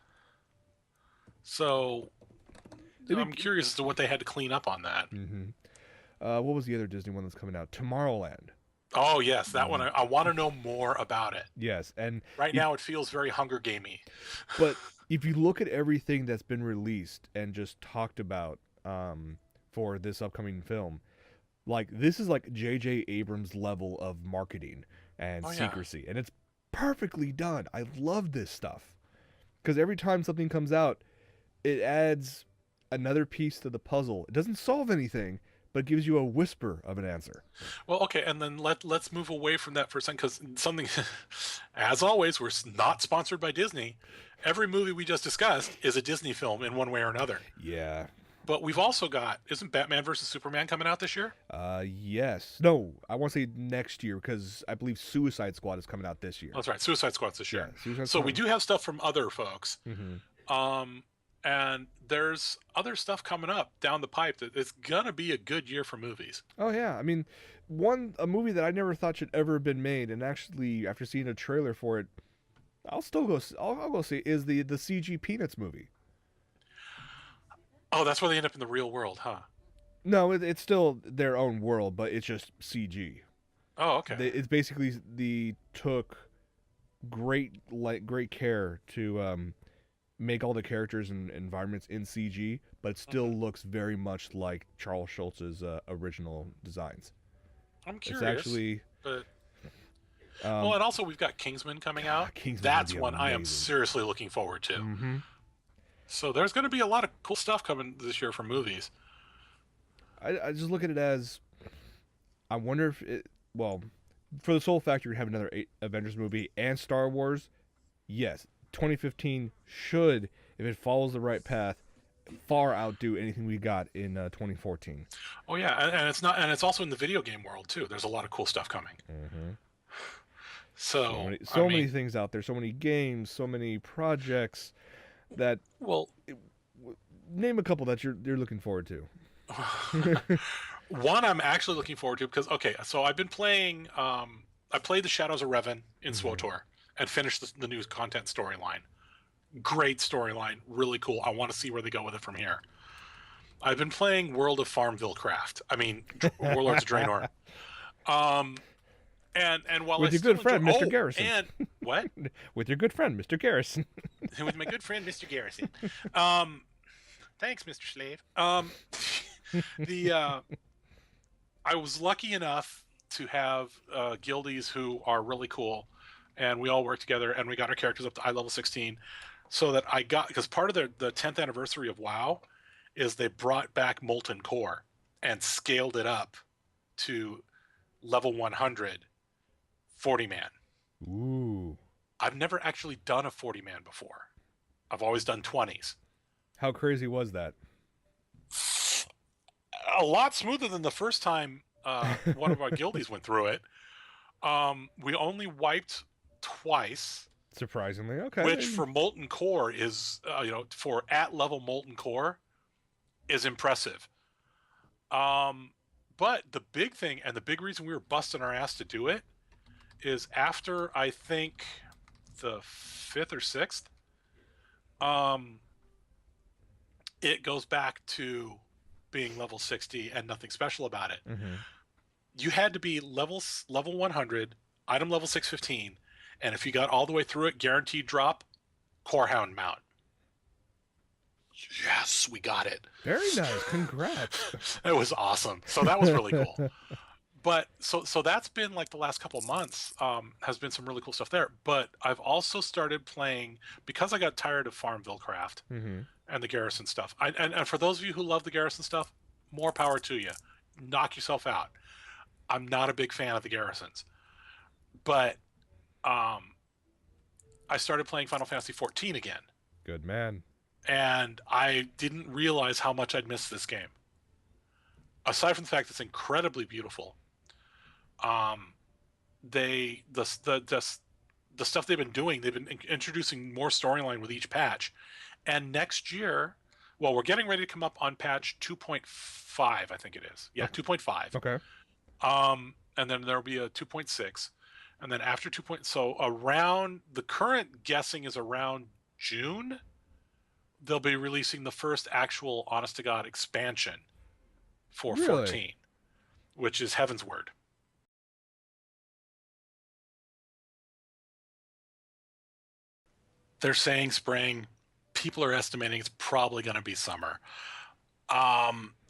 So I'm curious as to what they had to clean up on that. What was the other Disney one that's coming out? Tomorrowland. Oh, yes, that one. I want to know more about it. Yes, and right now it feels very Hunger Gamey. But if you look at everything that's been released and just talked about for this upcoming film, like this is like J.J. Abrams level of marketing and secrecy, and it's perfectly done. I love this stuff because every time something comes out, it adds another piece to the puzzle. It doesn't solve anything, but it gives you a whisper of an answer. Well, okay, and then let's move away from that for a second, because something, as always, we're not sponsored by Disney. Every movie we just discussed is a Disney film in one way or another. Yeah. But we've also got, isn't Batman versus Superman coming out this year? Yes. No, I want to say next year, because I believe Suicide Squad is coming out this year. That's right, Suicide Squad's this year. Yeah, so we do have stuff from other folks. And there's other stuff coming up down the pipe that it's gonna be a good year for movies. Oh yeah, I mean, a movie that I never thought should ever have been made, and actually after seeing a trailer for it, I'll go see is the CG Peanuts movie. Oh, that's where they end up in the real world, huh? No, it's still their own world, but it's just CG. Oh, okay. It's basically took great care to make all the characters and environments in CG, but it still looks very much like Charles Schultz's original designs. I'm curious. It's actually... well, and also we've got Kingsman coming out. That's one I am seriously looking forward to. So there's going to be a lot of cool stuff coming this year from movies. I just look at it as, I wonder if it... Well, for the sole fact you're going to have another Avengers movie and Star Wars, yes, 2015 should, if it follows the right path, far outdo anything we got in 2014. Oh yeah, and it's also in the video game world too. There's a lot of cool stuff coming. So many things out there, so many games, so many projects that. Well, name a couple that you're looking forward to. One I'm actually looking forward to because okay, so I've been playing. I played the Shadows of Revan in SWTOR and finished the new content storyline. Great storyline, really cool. I want to see where they go with it from here. I've been playing World of Farmville Craft. I mean, Warlords of Draenor. Um, and while I With your still good enjoy, friend, Mr. Garrison. and what? With your good friend, Mr. Garrison. With my good friend Mr. Garrison. Thanks, Mr. Slave. The I was lucky enough to have guildies who are really cool, and we all worked together, and we got our characters up to eye level 16, so that I got because part of the 10th anniversary of WoW is they brought back Molten Core and scaled it up to level 100 40 man. Ooh. I've never actually done a 40 man before. I've always done 20s. How crazy was that? A lot smoother than the first time one of our guildies went through it. We only wiped twice. Surprisingly, okay. Which for Molten Core is, for at level Molten Core is impressive. But the big thing and the big reason we were busting our ass to do it is after I think the 5th or 6th, it goes back to being level 60 and nothing special about it. You had to be level 100, item level 615, and if you got all the way through it, guaranteed drop, Corehound mount. Yes, we got it. Very nice. Congrats. It was awesome. So that was really cool. But so that's been like the last couple of months, has been some really cool stuff there. But I've also started playing because I got tired of Farmville Craft and the Garrison stuff. And for those of you who love the Garrison stuff, more power to you. Knock yourself out. I'm not a big fan of the Garrisons, but I started playing Final Fantasy XIV again. Good man. And I didn't realize how much I'd missed this game. Aside from the fact it's incredibly beautiful, the stuff they've been introducing more storyline with each patch, and next year, well, we're getting ready to come up on patch 2.5, I think it is. Yeah, 2.5. Okay. And then there'll be a 2.6, and then after 2. So around the current guessing is around June, they'll be releasing the first actual honest to God expansion for 14, which is Heaven's Word. They're saying spring. People are estimating it's probably going to be summer.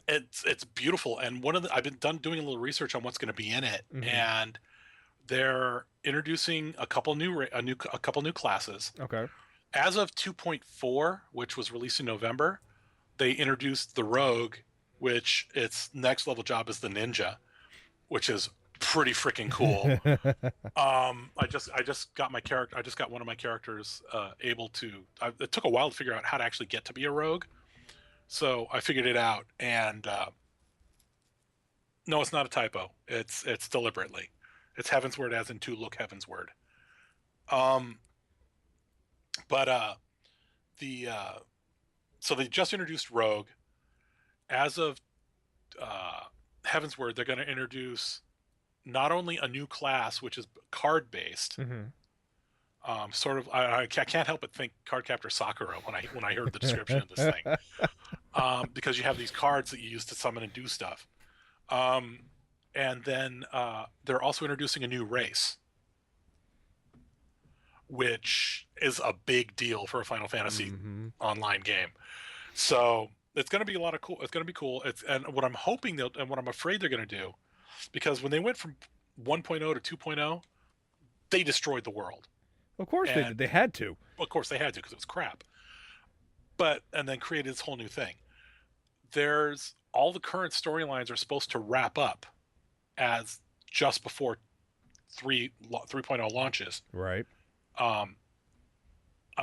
It's beautiful, and I've been doing a little research on what's going to be in it, and they're introducing a couple new classes. Okay. As of 2.4, which was released in November, they introduced the Rogue, which its next level job is the Ninja, which is pretty freaking cool. I just got my character. I just got one of my characters able to. It took a while to figure out how to actually get to be a rogue, so I figured it out. And no, it's not a typo. It's deliberately. It's Heaven's Word, as in to look Heaven's Word. So they just introduced Rogue. As of Heaven's Word, they're going to introduce not only a new class, which is card based, sort of. I can't help but think Cardcaptor Sakura when I heard the description of this thing, because you have these cards that you use to summon and do stuff, and then they're also introducing a new race, which is a big deal for a Final Fantasy online game. So it's going to be a lot of cool. It's going to be cool. And what I'm hoping and what I'm afraid they're going to do, because when they went from 1.0 to 2.0, they destroyed the world. Of course they did. They had to. Of course they had to, because it was crap. And then created this whole new thing. There's all the current storylines are supposed to wrap up as just before 3.0 launches. Right. I'm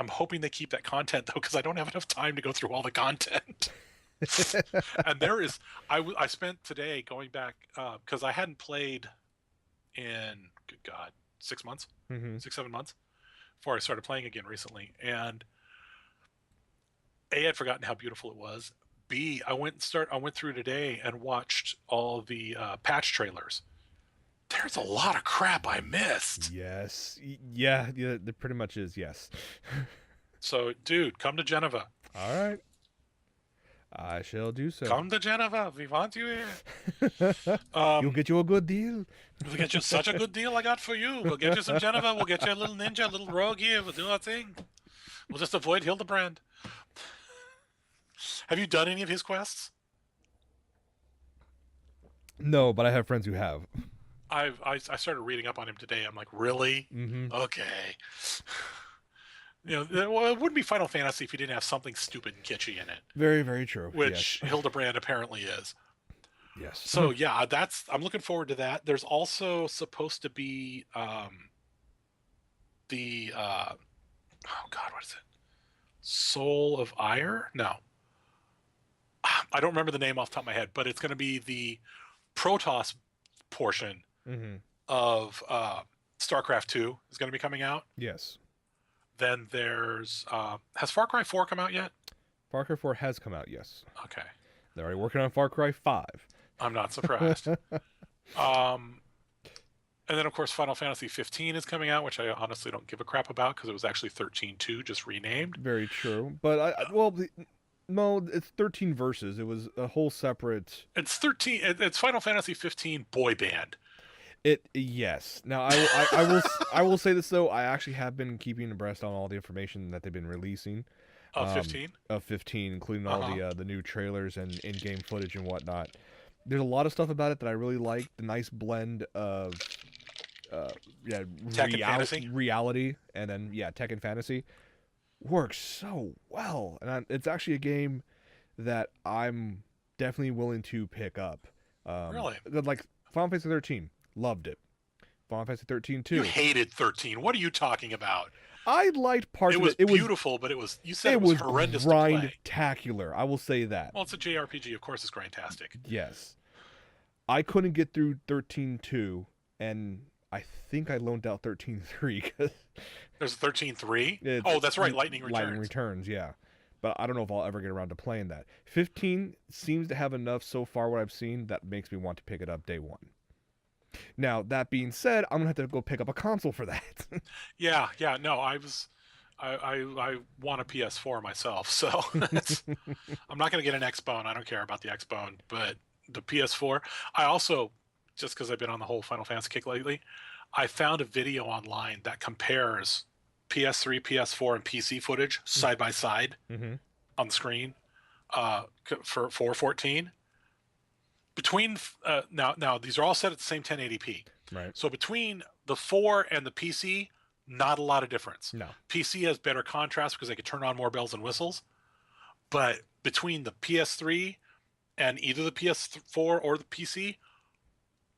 hoping they keep that content, though, because I don't have enough time to go through all the content. And I spent today going back, because I hadn't played in, good God, 6 months, 6-7 months, before I started playing again recently. And A, I'd forgotten how beautiful it was. B, I went through today and watched all the patch trailers. There's a lot of crap I missed. Yes. Yeah, there pretty much is, yes. So, dude, come to Geneva. All right. I shall do so. Come to Geneva. We want you here. You'll get you a good deal. We'll get you such a good deal I got for you. We'll get you some Geneva. We'll get you a little ninja, a little rogue here. We'll do our thing. We'll just avoid Hildebrand. Have you done any of his quests? No, but I have friends who have. I started reading up on him today. I'm like, really? Mm-hmm. Okay. Well, it wouldn't be Final Fantasy if you didn't have something stupid and kitschy in it. Very, very true. Which yes. Hildebrand apparently is. Yes. So yeah, I'm looking forward to that. There's also supposed to be oh God, what is it? Soul of Ire? No. I don't remember the name off the top of my head, but it's going to be the Protoss portion of StarCraft 2 is going to be coming out. Yes. Then there's has Far Cry 4 come out yet? Far Cry 4 has come out, yes. Okay. They're already working on Far Cry 5. I'm not surprised. And then, of course, Final Fantasy 15 is coming out, which I honestly don't give a crap about because it was actually 13.2, just renamed. Very true. But, no, it's 13 verses. It was a whole separate... It's 13. It's Final Fantasy 15 boy band. Yes. Now, I will say this, though. I actually have been keeping abreast on all the information that they've been releasing. Of 15? Of 15, including all the new trailers and in-game footage and whatnot. There's a lot of stuff about it that I really like. The nice blend of tech and fantasy? Reality, and then tech and fantasy works so well. And it's actually a game that I'm definitely willing to pick up. Really? Like Final Fantasy 13, loved it. Final Fantasy 13 too. You hated 13. What are you talking about? I liked parts of it. It was beautiful, but you said it was horrendous to play. Grindtacular. I will say that. Well, it's a JRPG. Of course it's grindtastic. Yes. I couldn't get through 13.2, and I think I loaned out 13.3. There's a 13.3? Oh, that's right. Lightning Returns. Lightning Returns, yeah. But I don't know if I'll ever get around to playing that. 15 seems to have enough so far what I've seen that makes me want to pick it up day one. Now, that being said, I'm going to have to go pick up a console for that. Yeah. No, I want a PS4 myself, so I'm not going to get an X-Bone. I don't care about the X-Bone, but the PS4. I also, just because I've been on the whole Final Fantasy kick lately, I found a video online that compares PS3, PS4, and PC footage side by side on the screen for 14. Between now these are all set at the same 1080p. Right. So between the 4 and the PC, not a lot of difference. No. PC has better contrast because they could turn on more bells and whistles. But between the PS3 and either the PS4 or the PC,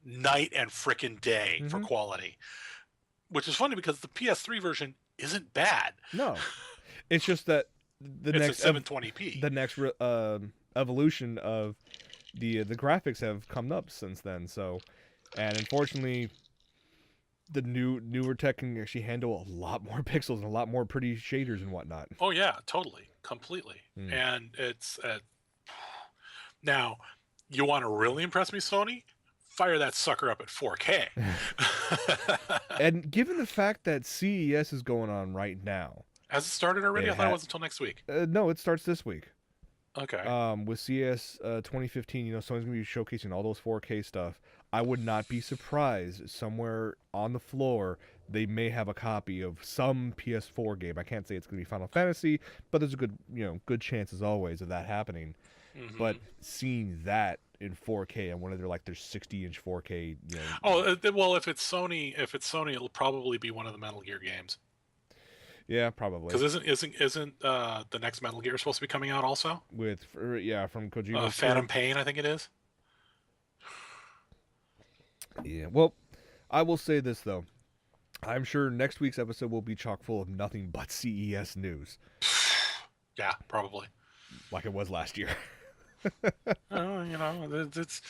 night and frickin' day for quality. Which is funny because the PS3 version isn't bad. No. It's just that it's next 720p. The next evolution of the graphics have come up since then. So, and unfortunately, the newer tech can actually handle a lot more pixels and a lot more pretty shaders and whatnot. Oh yeah, totally, completely. And it's now you want to really impress me, Sony? Fire that sucker up at 4K. And given the fact that CES is going on right now, has it started already? I thought it was until next week. No, it starts this week. Okay. With CES 2015, Sony's gonna be showcasing all those 4K stuff. I would not be surprised somewhere on the floor they may have a copy of some PS4 game. I can't say it's gonna be Final Fantasy, but there's a good chance as always of that happening. But seeing that in 4K and one of their 60-inch 4K. Oh well, if it's Sony, it'll probably be one of the Metal Gear games. Yeah, probably. Because isn't the next Metal Gear supposed to be coming out also? From Kojima. Phantom Pain, I think it is. Yeah. Well, I will say this though. I'm sure next week's episode will be chock full of nothing but CES news. Yeah, probably. Like it was last year. It's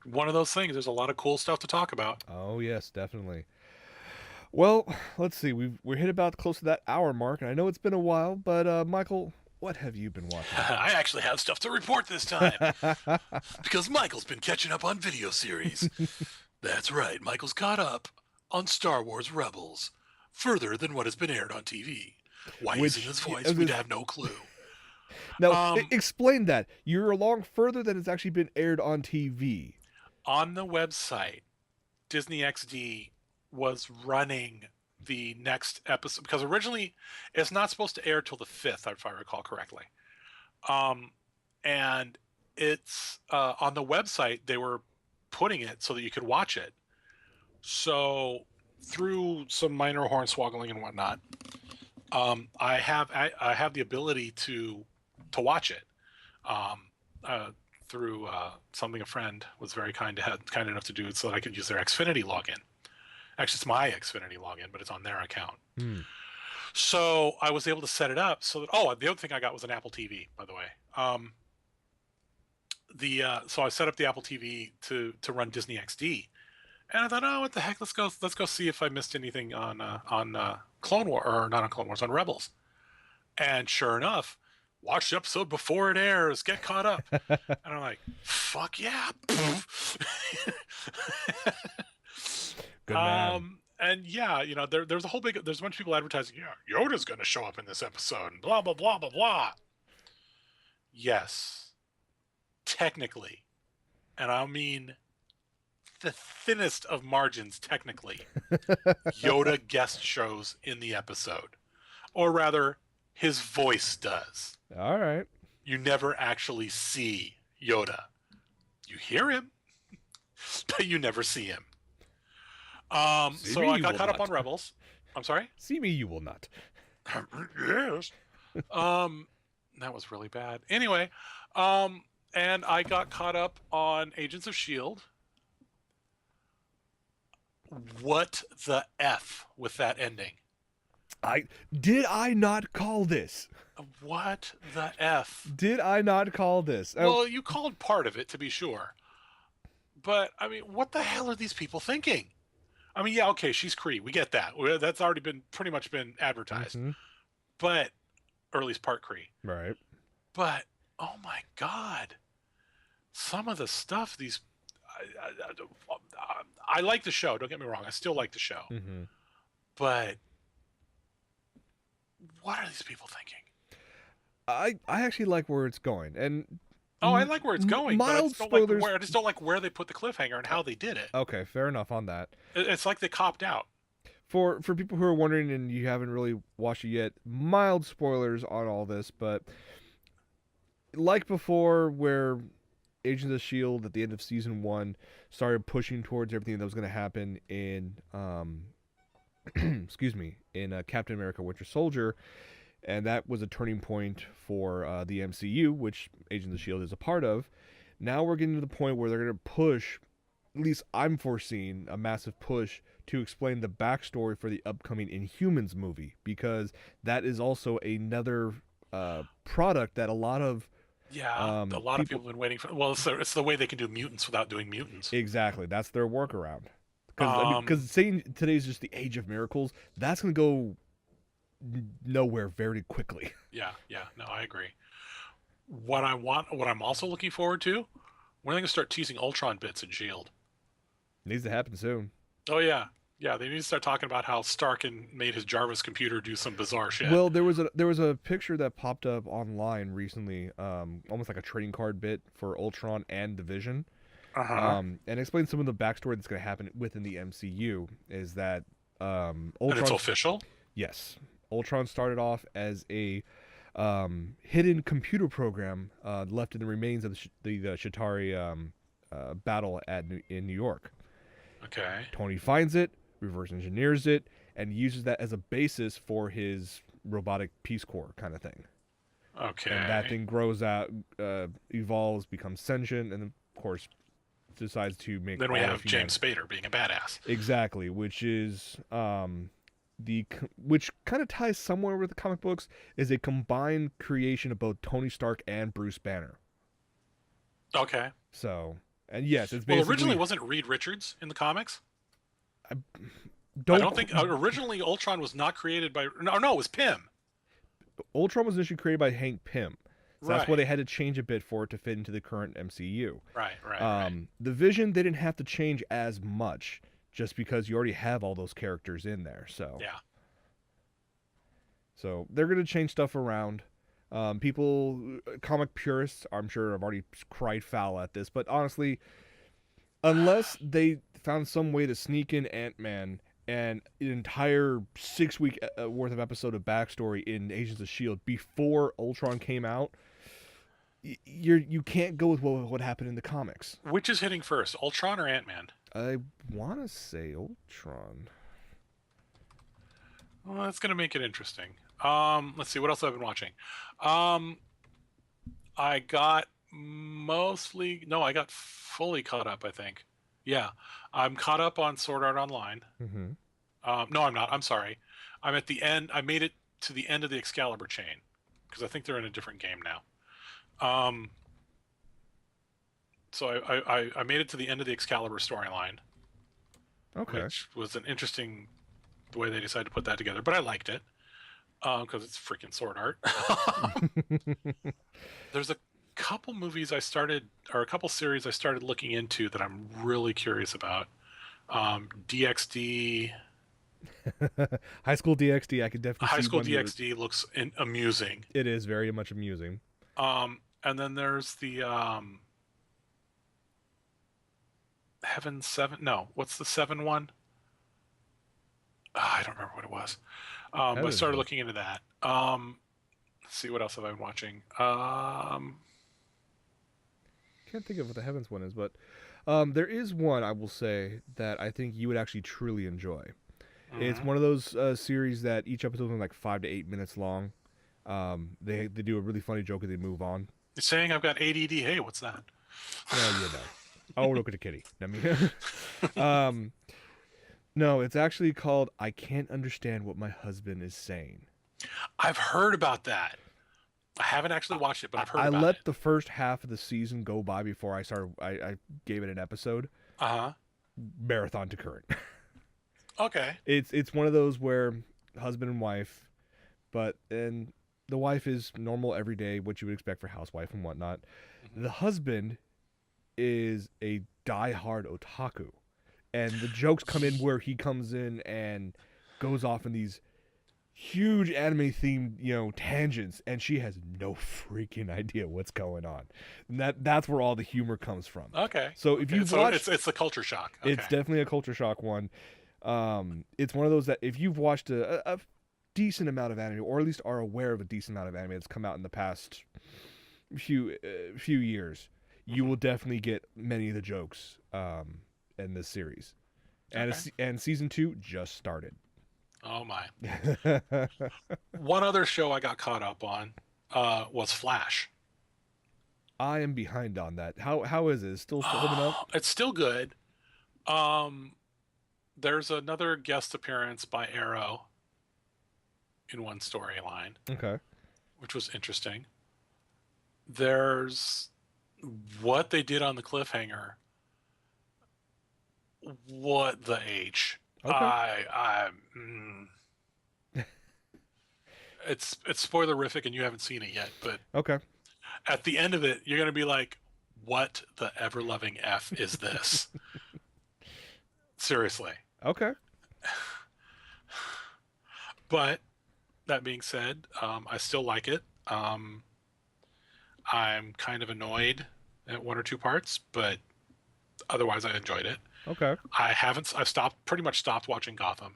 one of those things. There's a lot of cool stuff to talk about. Oh yes, definitely. Well, let's see. We're hit about close to that hour mark, and I know it's been a while, but Michael, what have you been watching? I actually have stuff to report this time. Because Michael's been catching up on video series. That's right, Michael's caught up on Star Wars Rebels, further than what has been aired on TV. Why he's in this voice, we'd have no clue. Now, explain that. You're along further than it's actually been aired on TV. On the website, Disney XD was running the next episode, because originally it's not supposed to air till the 5th, if I recall correctly. And it's on the website, they were putting it so that you could watch it. So through some minor hornswoggling and whatnot, I have the ability to watch it through something a friend was very kind enough to do, so that I could use their Xfinity login. Actually, it's my Xfinity login, but it's on their account. So I was able to set it up so that. Oh, the other thing I got was an Apple TV, by the way. So I set up the Apple TV to run Disney XD, and I thought, oh, what the heck? Let's go see if I missed anything on Clone War, or not on Clone Wars, on Rebels. And sure enough, watch the episode before it airs, get caught up. And I'm like, fuck yeah. Good man. And yeah, there's a bunch of people advertising, yeah, Yoda's going to show up in this episode, and blah, blah, blah, blah, blah. Yes, technically. And I mean the thinnest of margins, technically. Yoda guest shows in the episode. Or rather, his voice does. All right. You never actually see Yoda. You hear him, but you never see him. So I got caught up on Rebels. I'm sorry? See me, you will not. Yes. That was really bad. Anyway, and I got caught up on Agents of S.H.I.E.L.D. What the F with that ending? Did I not call this? What the F? Did I not call this? Well, you called part of it, to be sure. But, I mean, what the hell are these people thinking? I mean, yeah, okay, she's Kree. We get that. That's already pretty much been advertised. Mm-hmm. But, or at least part Kree. Right. But, oh my God. Some of the stuff I like the show. Don't get me wrong. I still like the show. Mm-hmm. But what are these people thinking? I actually like where it's going, and I like where it's going. Mild but spoilers. I just don't like where they put the cliffhanger and how they did it. Okay, fair enough on that. It's like they copped out. For people who are wondering and you haven't really watched it yet, mild spoilers on all this, but like before, where Agents of S.H.I.E.L.D. at the end of season 1 started pushing towards everything that was going to happen in in Captain America Winter Soldier, and that was a turning point for the MCU, which Agents of S.H.I.E.L.D. is a part of. Now we're getting to the point where they're going to push, at least I'm foreseeing, a massive push to explain the backstory for the upcoming Inhumans movie, because that is also another product that a lot of a lot of people have been waiting for. Well, it's the way they can do mutants without doing mutants. Exactly. That's their workaround. Because saying today's just the age of miracles, that's going to go nowhere very quickly. Yeah. No, I agree. What I'm also looking forward to, when are they going to start teasing Ultron bits in S.H.I.E.L.D.? Needs to happen soon. Oh, yeah. Yeah, they need to start talking about how Starkin made his Jarvis computer do some bizarre shit. Well, there was a picture that popped up online recently, almost like a trading card bit for Ultron and the Vision. Uh-huh. And explain some of the backstory that's going to happen within the MCU. Is that Ultron? And it's official? Yes. Ultron started off as a hidden computer program left in the remains of the Chitauri battle in New York. Okay. Tony finds it, reverse engineers it, and uses that as a basis for his robotic Peace Corps kind of thing. Okay. And that thing grows out, evolves, becomes sentient, and of course decides to make. Then we have James Spader being a badass. Exactly, which is which kind of ties somewhere with the comic books, is a combined creation of both Tony Stark and Bruce Banner. Okay. So, and yes, it's basically. Well, originally wasn't Reed Richards in the comics? I don't think originally Ultron was not created by. No, it was Pym. Ultron was initially created by Hank Pym. So that's why Right. they had to change a bit for it to fit into the current MCU. Right. The Vision, they didn't have to change as much just because you already have all those characters in there. Yeah. So they're going to change stuff around. Comic purists, I'm sure, have already cried foul at this. But honestly, unless they found some way to sneak in Ant-Man and an entire 6-week worth of episode of backstory in Agents of S.H.I.E.L.D. before Ultron came out, you can't go with what happened in the comics. Which is hitting first, Ultron or Ant-Man? I want to say Ultron. Well, that's going to make it interesting. Let's see what else I've been watching. I got I got fully caught up, I think. Yeah, I'm caught up on Sword Art Online. Mm-hmm. No, I'm not. I'm sorry. I'm at the end. I made it to the end of the Excalibur chain because I think they're in a different game now. So I made it to the end of the Excalibur storyline. Okay. Which was an interesting the way they decided to put that together, but I liked it because it's freaking Sword Art. There's a couple movies I started, or a couple series I started looking into that I'm really curious about. DxD. High School DxD, I could definitely see High School DxD looks amusing. It is very much amusing. And then there's the Heaven 7. No, what's the 7 one? I don't remember what it was. But I started looking into that. Let's see, what else have I been watching? Can't think of what the Heavens one is, but there is one I will say that I think you would actually truly enjoy. Mm-hmm. It's one of those series that each episode is like 5 to 8 minutes long. They do a really funny joke and they move on. You're saying I've got ADD. Hey, what's that? No, you know. Oh, look at the kitty. I mean, no, it's actually called I Can't Understand What My Husband Is Saying. I've heard about that. I haven't actually watched it, but I've heard about it. I let the first half of the season go by before I gave it an episode. Uh-huh. Marathon to current. Okay. It's one of those where husband and wife, and the wife is normal everyday, what you would expect for housewife and whatnot. Mm-hmm. The husband is a diehard otaku. And the jokes come in where he comes in and goes off in these huge anime themed, tangents, and she has no freaking idea what's going on. And that's where all the humor comes from. Okay. So if you've watched, it's the culture shock. Okay. It's definitely a culture shock one. It's one of those that if you've watched a decent amount of anime, or at least are aware of a decent amount of anime that's come out in the past few years, you will definitely get many of the jokes in this series. And and season 2 just started. Oh my. One other show I got caught up on was Flash. I am behind on that. How is it? Is it still holding up? It's still good. There's another guest appearance by Arrow in one storyline. Okay. Which was interesting. There's what they did on the cliffhanger. What the H? Okay. It's spoilerific and you haven't seen it yet, but okay. At the end of it, you're gonna be like, "What the ever loving F is this?" Seriously. Okay. But that being said, I still like it. I'm kind of annoyed at one or two parts, but otherwise I enjoyed it. Okay. I've pretty much stopped watching Gotham.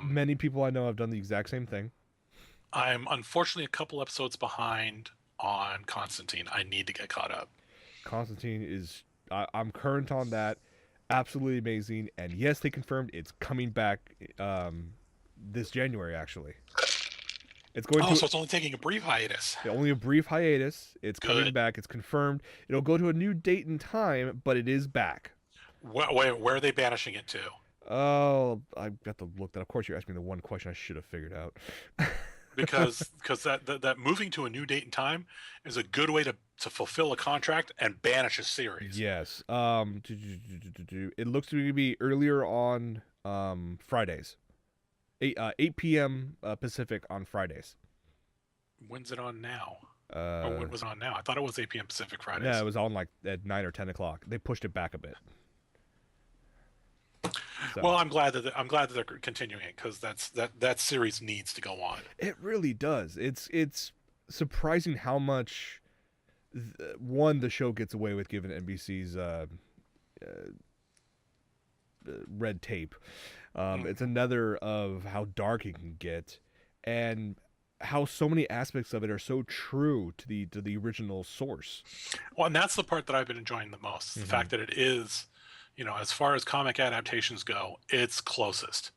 Many people I know have done the exact same thing. I'm unfortunately a couple episodes behind on Constantine. I need to get caught up. Constantine is, I'm current on that. Absolutely amazing. And yes, they confirmed it's coming back this January, actually. So it's only taking a brief hiatus. Only a brief hiatus. It's coming back. It's confirmed. It'll go to a new date and time, but it is back. Where are they banishing it to? Oh, I've got to look that. Of course, you're asking me the one question I should have figured out. because that moving to a new date and time is a good way to fulfill a contract and banish a series. Yes. It looks to be earlier on Fridays. 8 p.m. Pacific on Fridays. When's it on now? Or Uh, when was it on now? I thought it was 8 p.m. Pacific no, Fridays. it was on like at 9 or 10 o'clock. They pushed it back a bit. So Well, I'm glad that they're continuing it because that series needs to go on. it really does. It's surprising how much one the show gets away with given NBC's red tape. It's another of how dark it can get, and how so many aspects of it are so true to the original source. Well, and that's the part that I've been enjoying the most. The fact that it is, as far as comic adaptations go, it's closest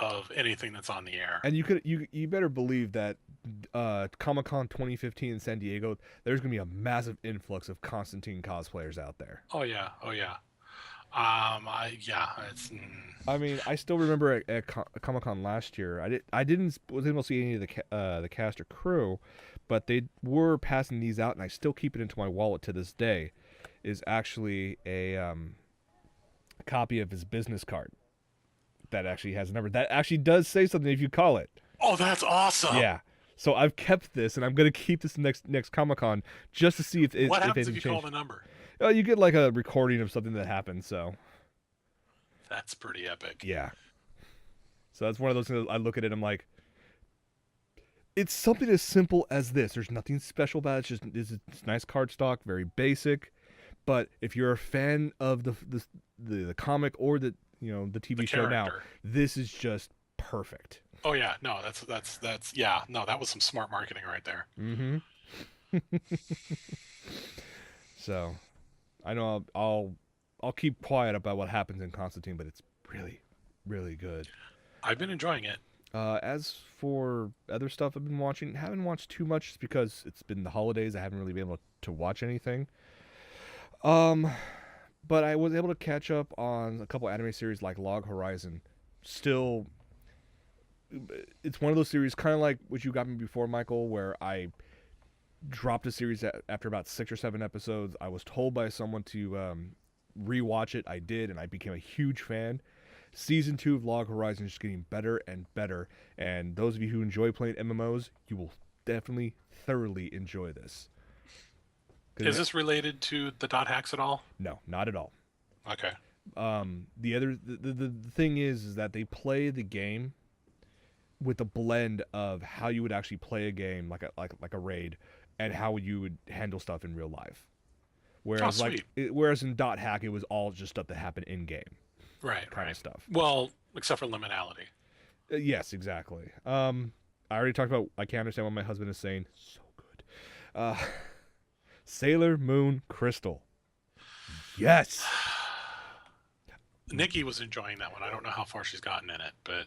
of anything that's on the air. And you better believe that Comic-Con 2015 in San Diego, there's gonna be a massive influx of Constantine cosplayers out there. Oh yeah, oh yeah. It's. I mean, I still remember at Comic-Con last year. Was able to see any of the cast or crew, but they were passing these out, and I still keep it into my wallet to this day. Is actually a copy of his business card that actually has a number that actually does say something if you call it. Oh, that's awesome. Yeah. So I've kept this, and I'm gonna keep this next Comic-Con just to see if what happens if if you changed. call the number? Oh, you get like a recording of something that happened. So that's pretty epic. Yeah. So that's one of those things I look at it and I'm like, it's something as simple as this. There's nothing special about it. It's nice cardstock, very basic. But if you're a fan of the comic or the TV show now, this is just perfect. Oh yeah, no, that's yeah, no, that was some smart marketing right there. Mm-hmm. So, I know I'll keep quiet about what happens in Constantine, but it's really, really good. I've been enjoying it. As for other stuff I've been watching, haven't watched too much just because it's been the holidays. I haven't really been able to watch anything. But I was able to catch up on a couple anime series like Log Horizon. Still, it's one of those series, kind of like what you got me before, Michael, where I dropped a series after about 6 or 7 episodes. I was told by someone to rewatch it. I did, and I became a huge fan. Season 2 of Log Horizon is just getting better and better, and those of you who enjoy playing MMOs, you will definitely thoroughly enjoy this. Is this related to the dot hacks at all? No, not at all. Okay. The thing is that they play the game with a blend of how you would actually play a game like a raid and how you would handle stuff in real life. Whereas whereas in dot hack it was all just stuff that happened in game. Right, kind of stuff. Well, except for liminality. Yes, exactly. I already talked about. I can't understand what my husband is saying. So good. Sailor Moon Crystal. Yes. Nikki was enjoying that one. I don't know how far she's gotten in it, but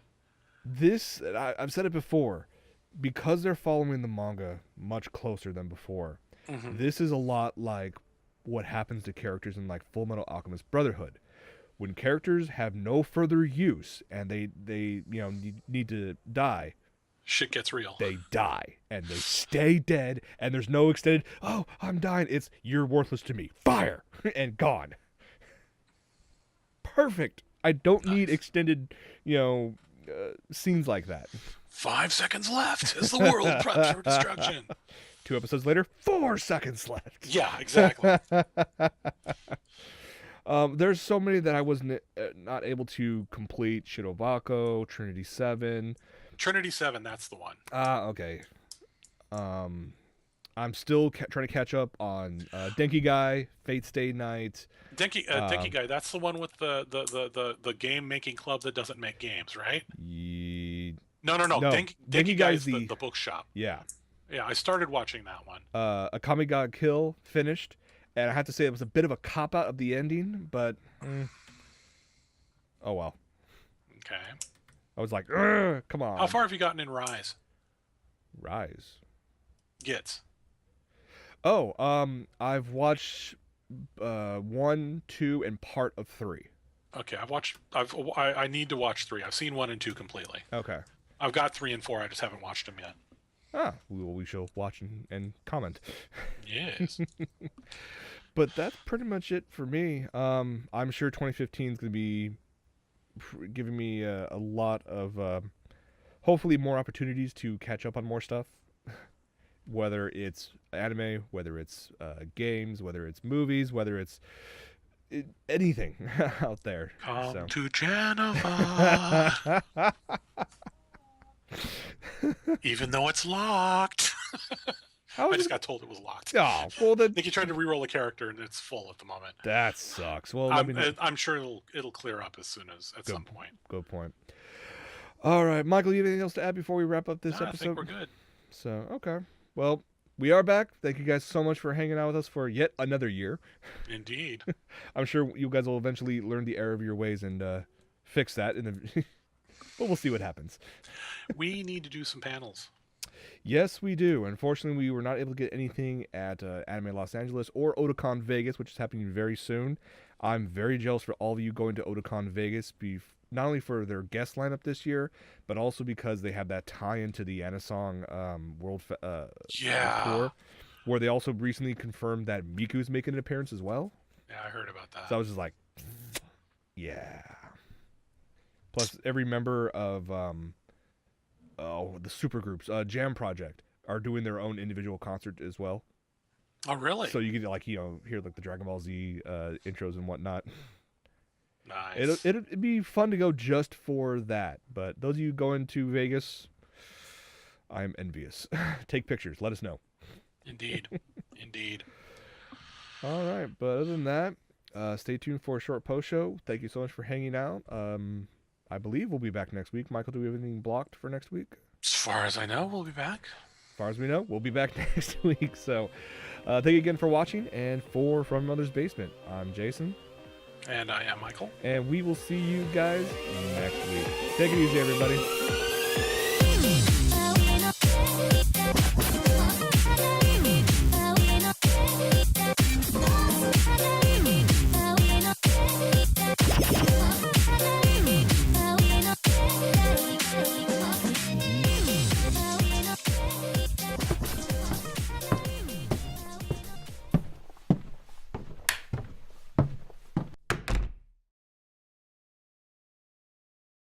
this I've said it before, because they're following the manga much closer than before. Mm-hmm. This is a lot like what happens to characters in like Full Metal Alchemist Brotherhood. When characters have no further use and they need to die, shit gets real. They die and they stay dead, and there's no extended, oh, I'm dying. It's you're worthless to me. Fire and gone. Perfect. I don't need extended, scenes like that. 5 seconds left as the world preps for destruction. 2 episodes later, 4 seconds left. Yeah, exactly. There's so many that I wasn't not able to complete. Shirobako, Trinity 7. Trinity 7, that's the one. Okay. I'm still trying to catch up on Denki Guy, Fate Stay Night. Denki Guy, that's the one with the game making club that doesn't make games, right? No. Denki Guy is the bookshop. Yeah. Yeah, I started watching that one. Akame ga Kill finished, and I have to say it was a bit of a cop out of the ending, but oh well. Okay. I was like, come on. How far have you gotten in Rise? Rise. Gets. Oh, I've watched 1, 2, and part of 3. Okay, I need to watch 3. I've seen 1 and 2 completely. Okay. I've got 3 and 4. I just haven't watched them yet. We shall watch and comment. Yes. But that's pretty much it for me. I'm sure 2015 is going to be giving me a lot of hopefully more opportunities to catch up on more stuff. whether it's anime, whether it's games, whether it's movies, whether it's anything out there. Come to Geneva. Even though it's locked. I just got told it was locked. Oh, well then. I think you tried to re-roll a character and it's full at the moment. That sucks. Well, I'm sure it'll clear up as soon as at some point. Good point. All right, Michael, you have anything else to add before we wrap up this episode? I think we're good. So, okay. Well, we are back. Thank you guys so much for hanging out with us for yet another year. Indeed. I'm sure you guys will eventually learn the error of your ways and fix that. But we'll see what happens. We need to do some panels. Yes, we do. Unfortunately, we were not able to get anything at Anime Los Angeles or Otakon Vegas, which is happening very soon. I'm very jealous for all of you going to Otakon Vegas, not only for their guest lineup this year, but also because they have that tie-in to the Anisong World Tour, where they also recently confirmed that Miku's making an appearance as well. Yeah, I heard about that. So I was just like, yeah. Plus, every member of the supergroups, Jam Project, are doing their own individual concert as well. Oh, really? So you can hear like the Dragon Ball Z intros and whatnot. Nice. It'd be fun to go just for that. But those of you going to Vegas, I'm envious. Take pictures. Let us know. Indeed. Indeed. All right. But other than that, stay tuned for a short post show. Thank you so much for hanging out. I believe we'll be back next week. Michael, do we have anything blocked for next week? As far as I know, we'll be back. As far as we know, we'll be back next week. So thank you again for watching. And From Mother's Basement, I'm Jason. And I am Michael. And we will see you guys next week. Take it easy, everybody.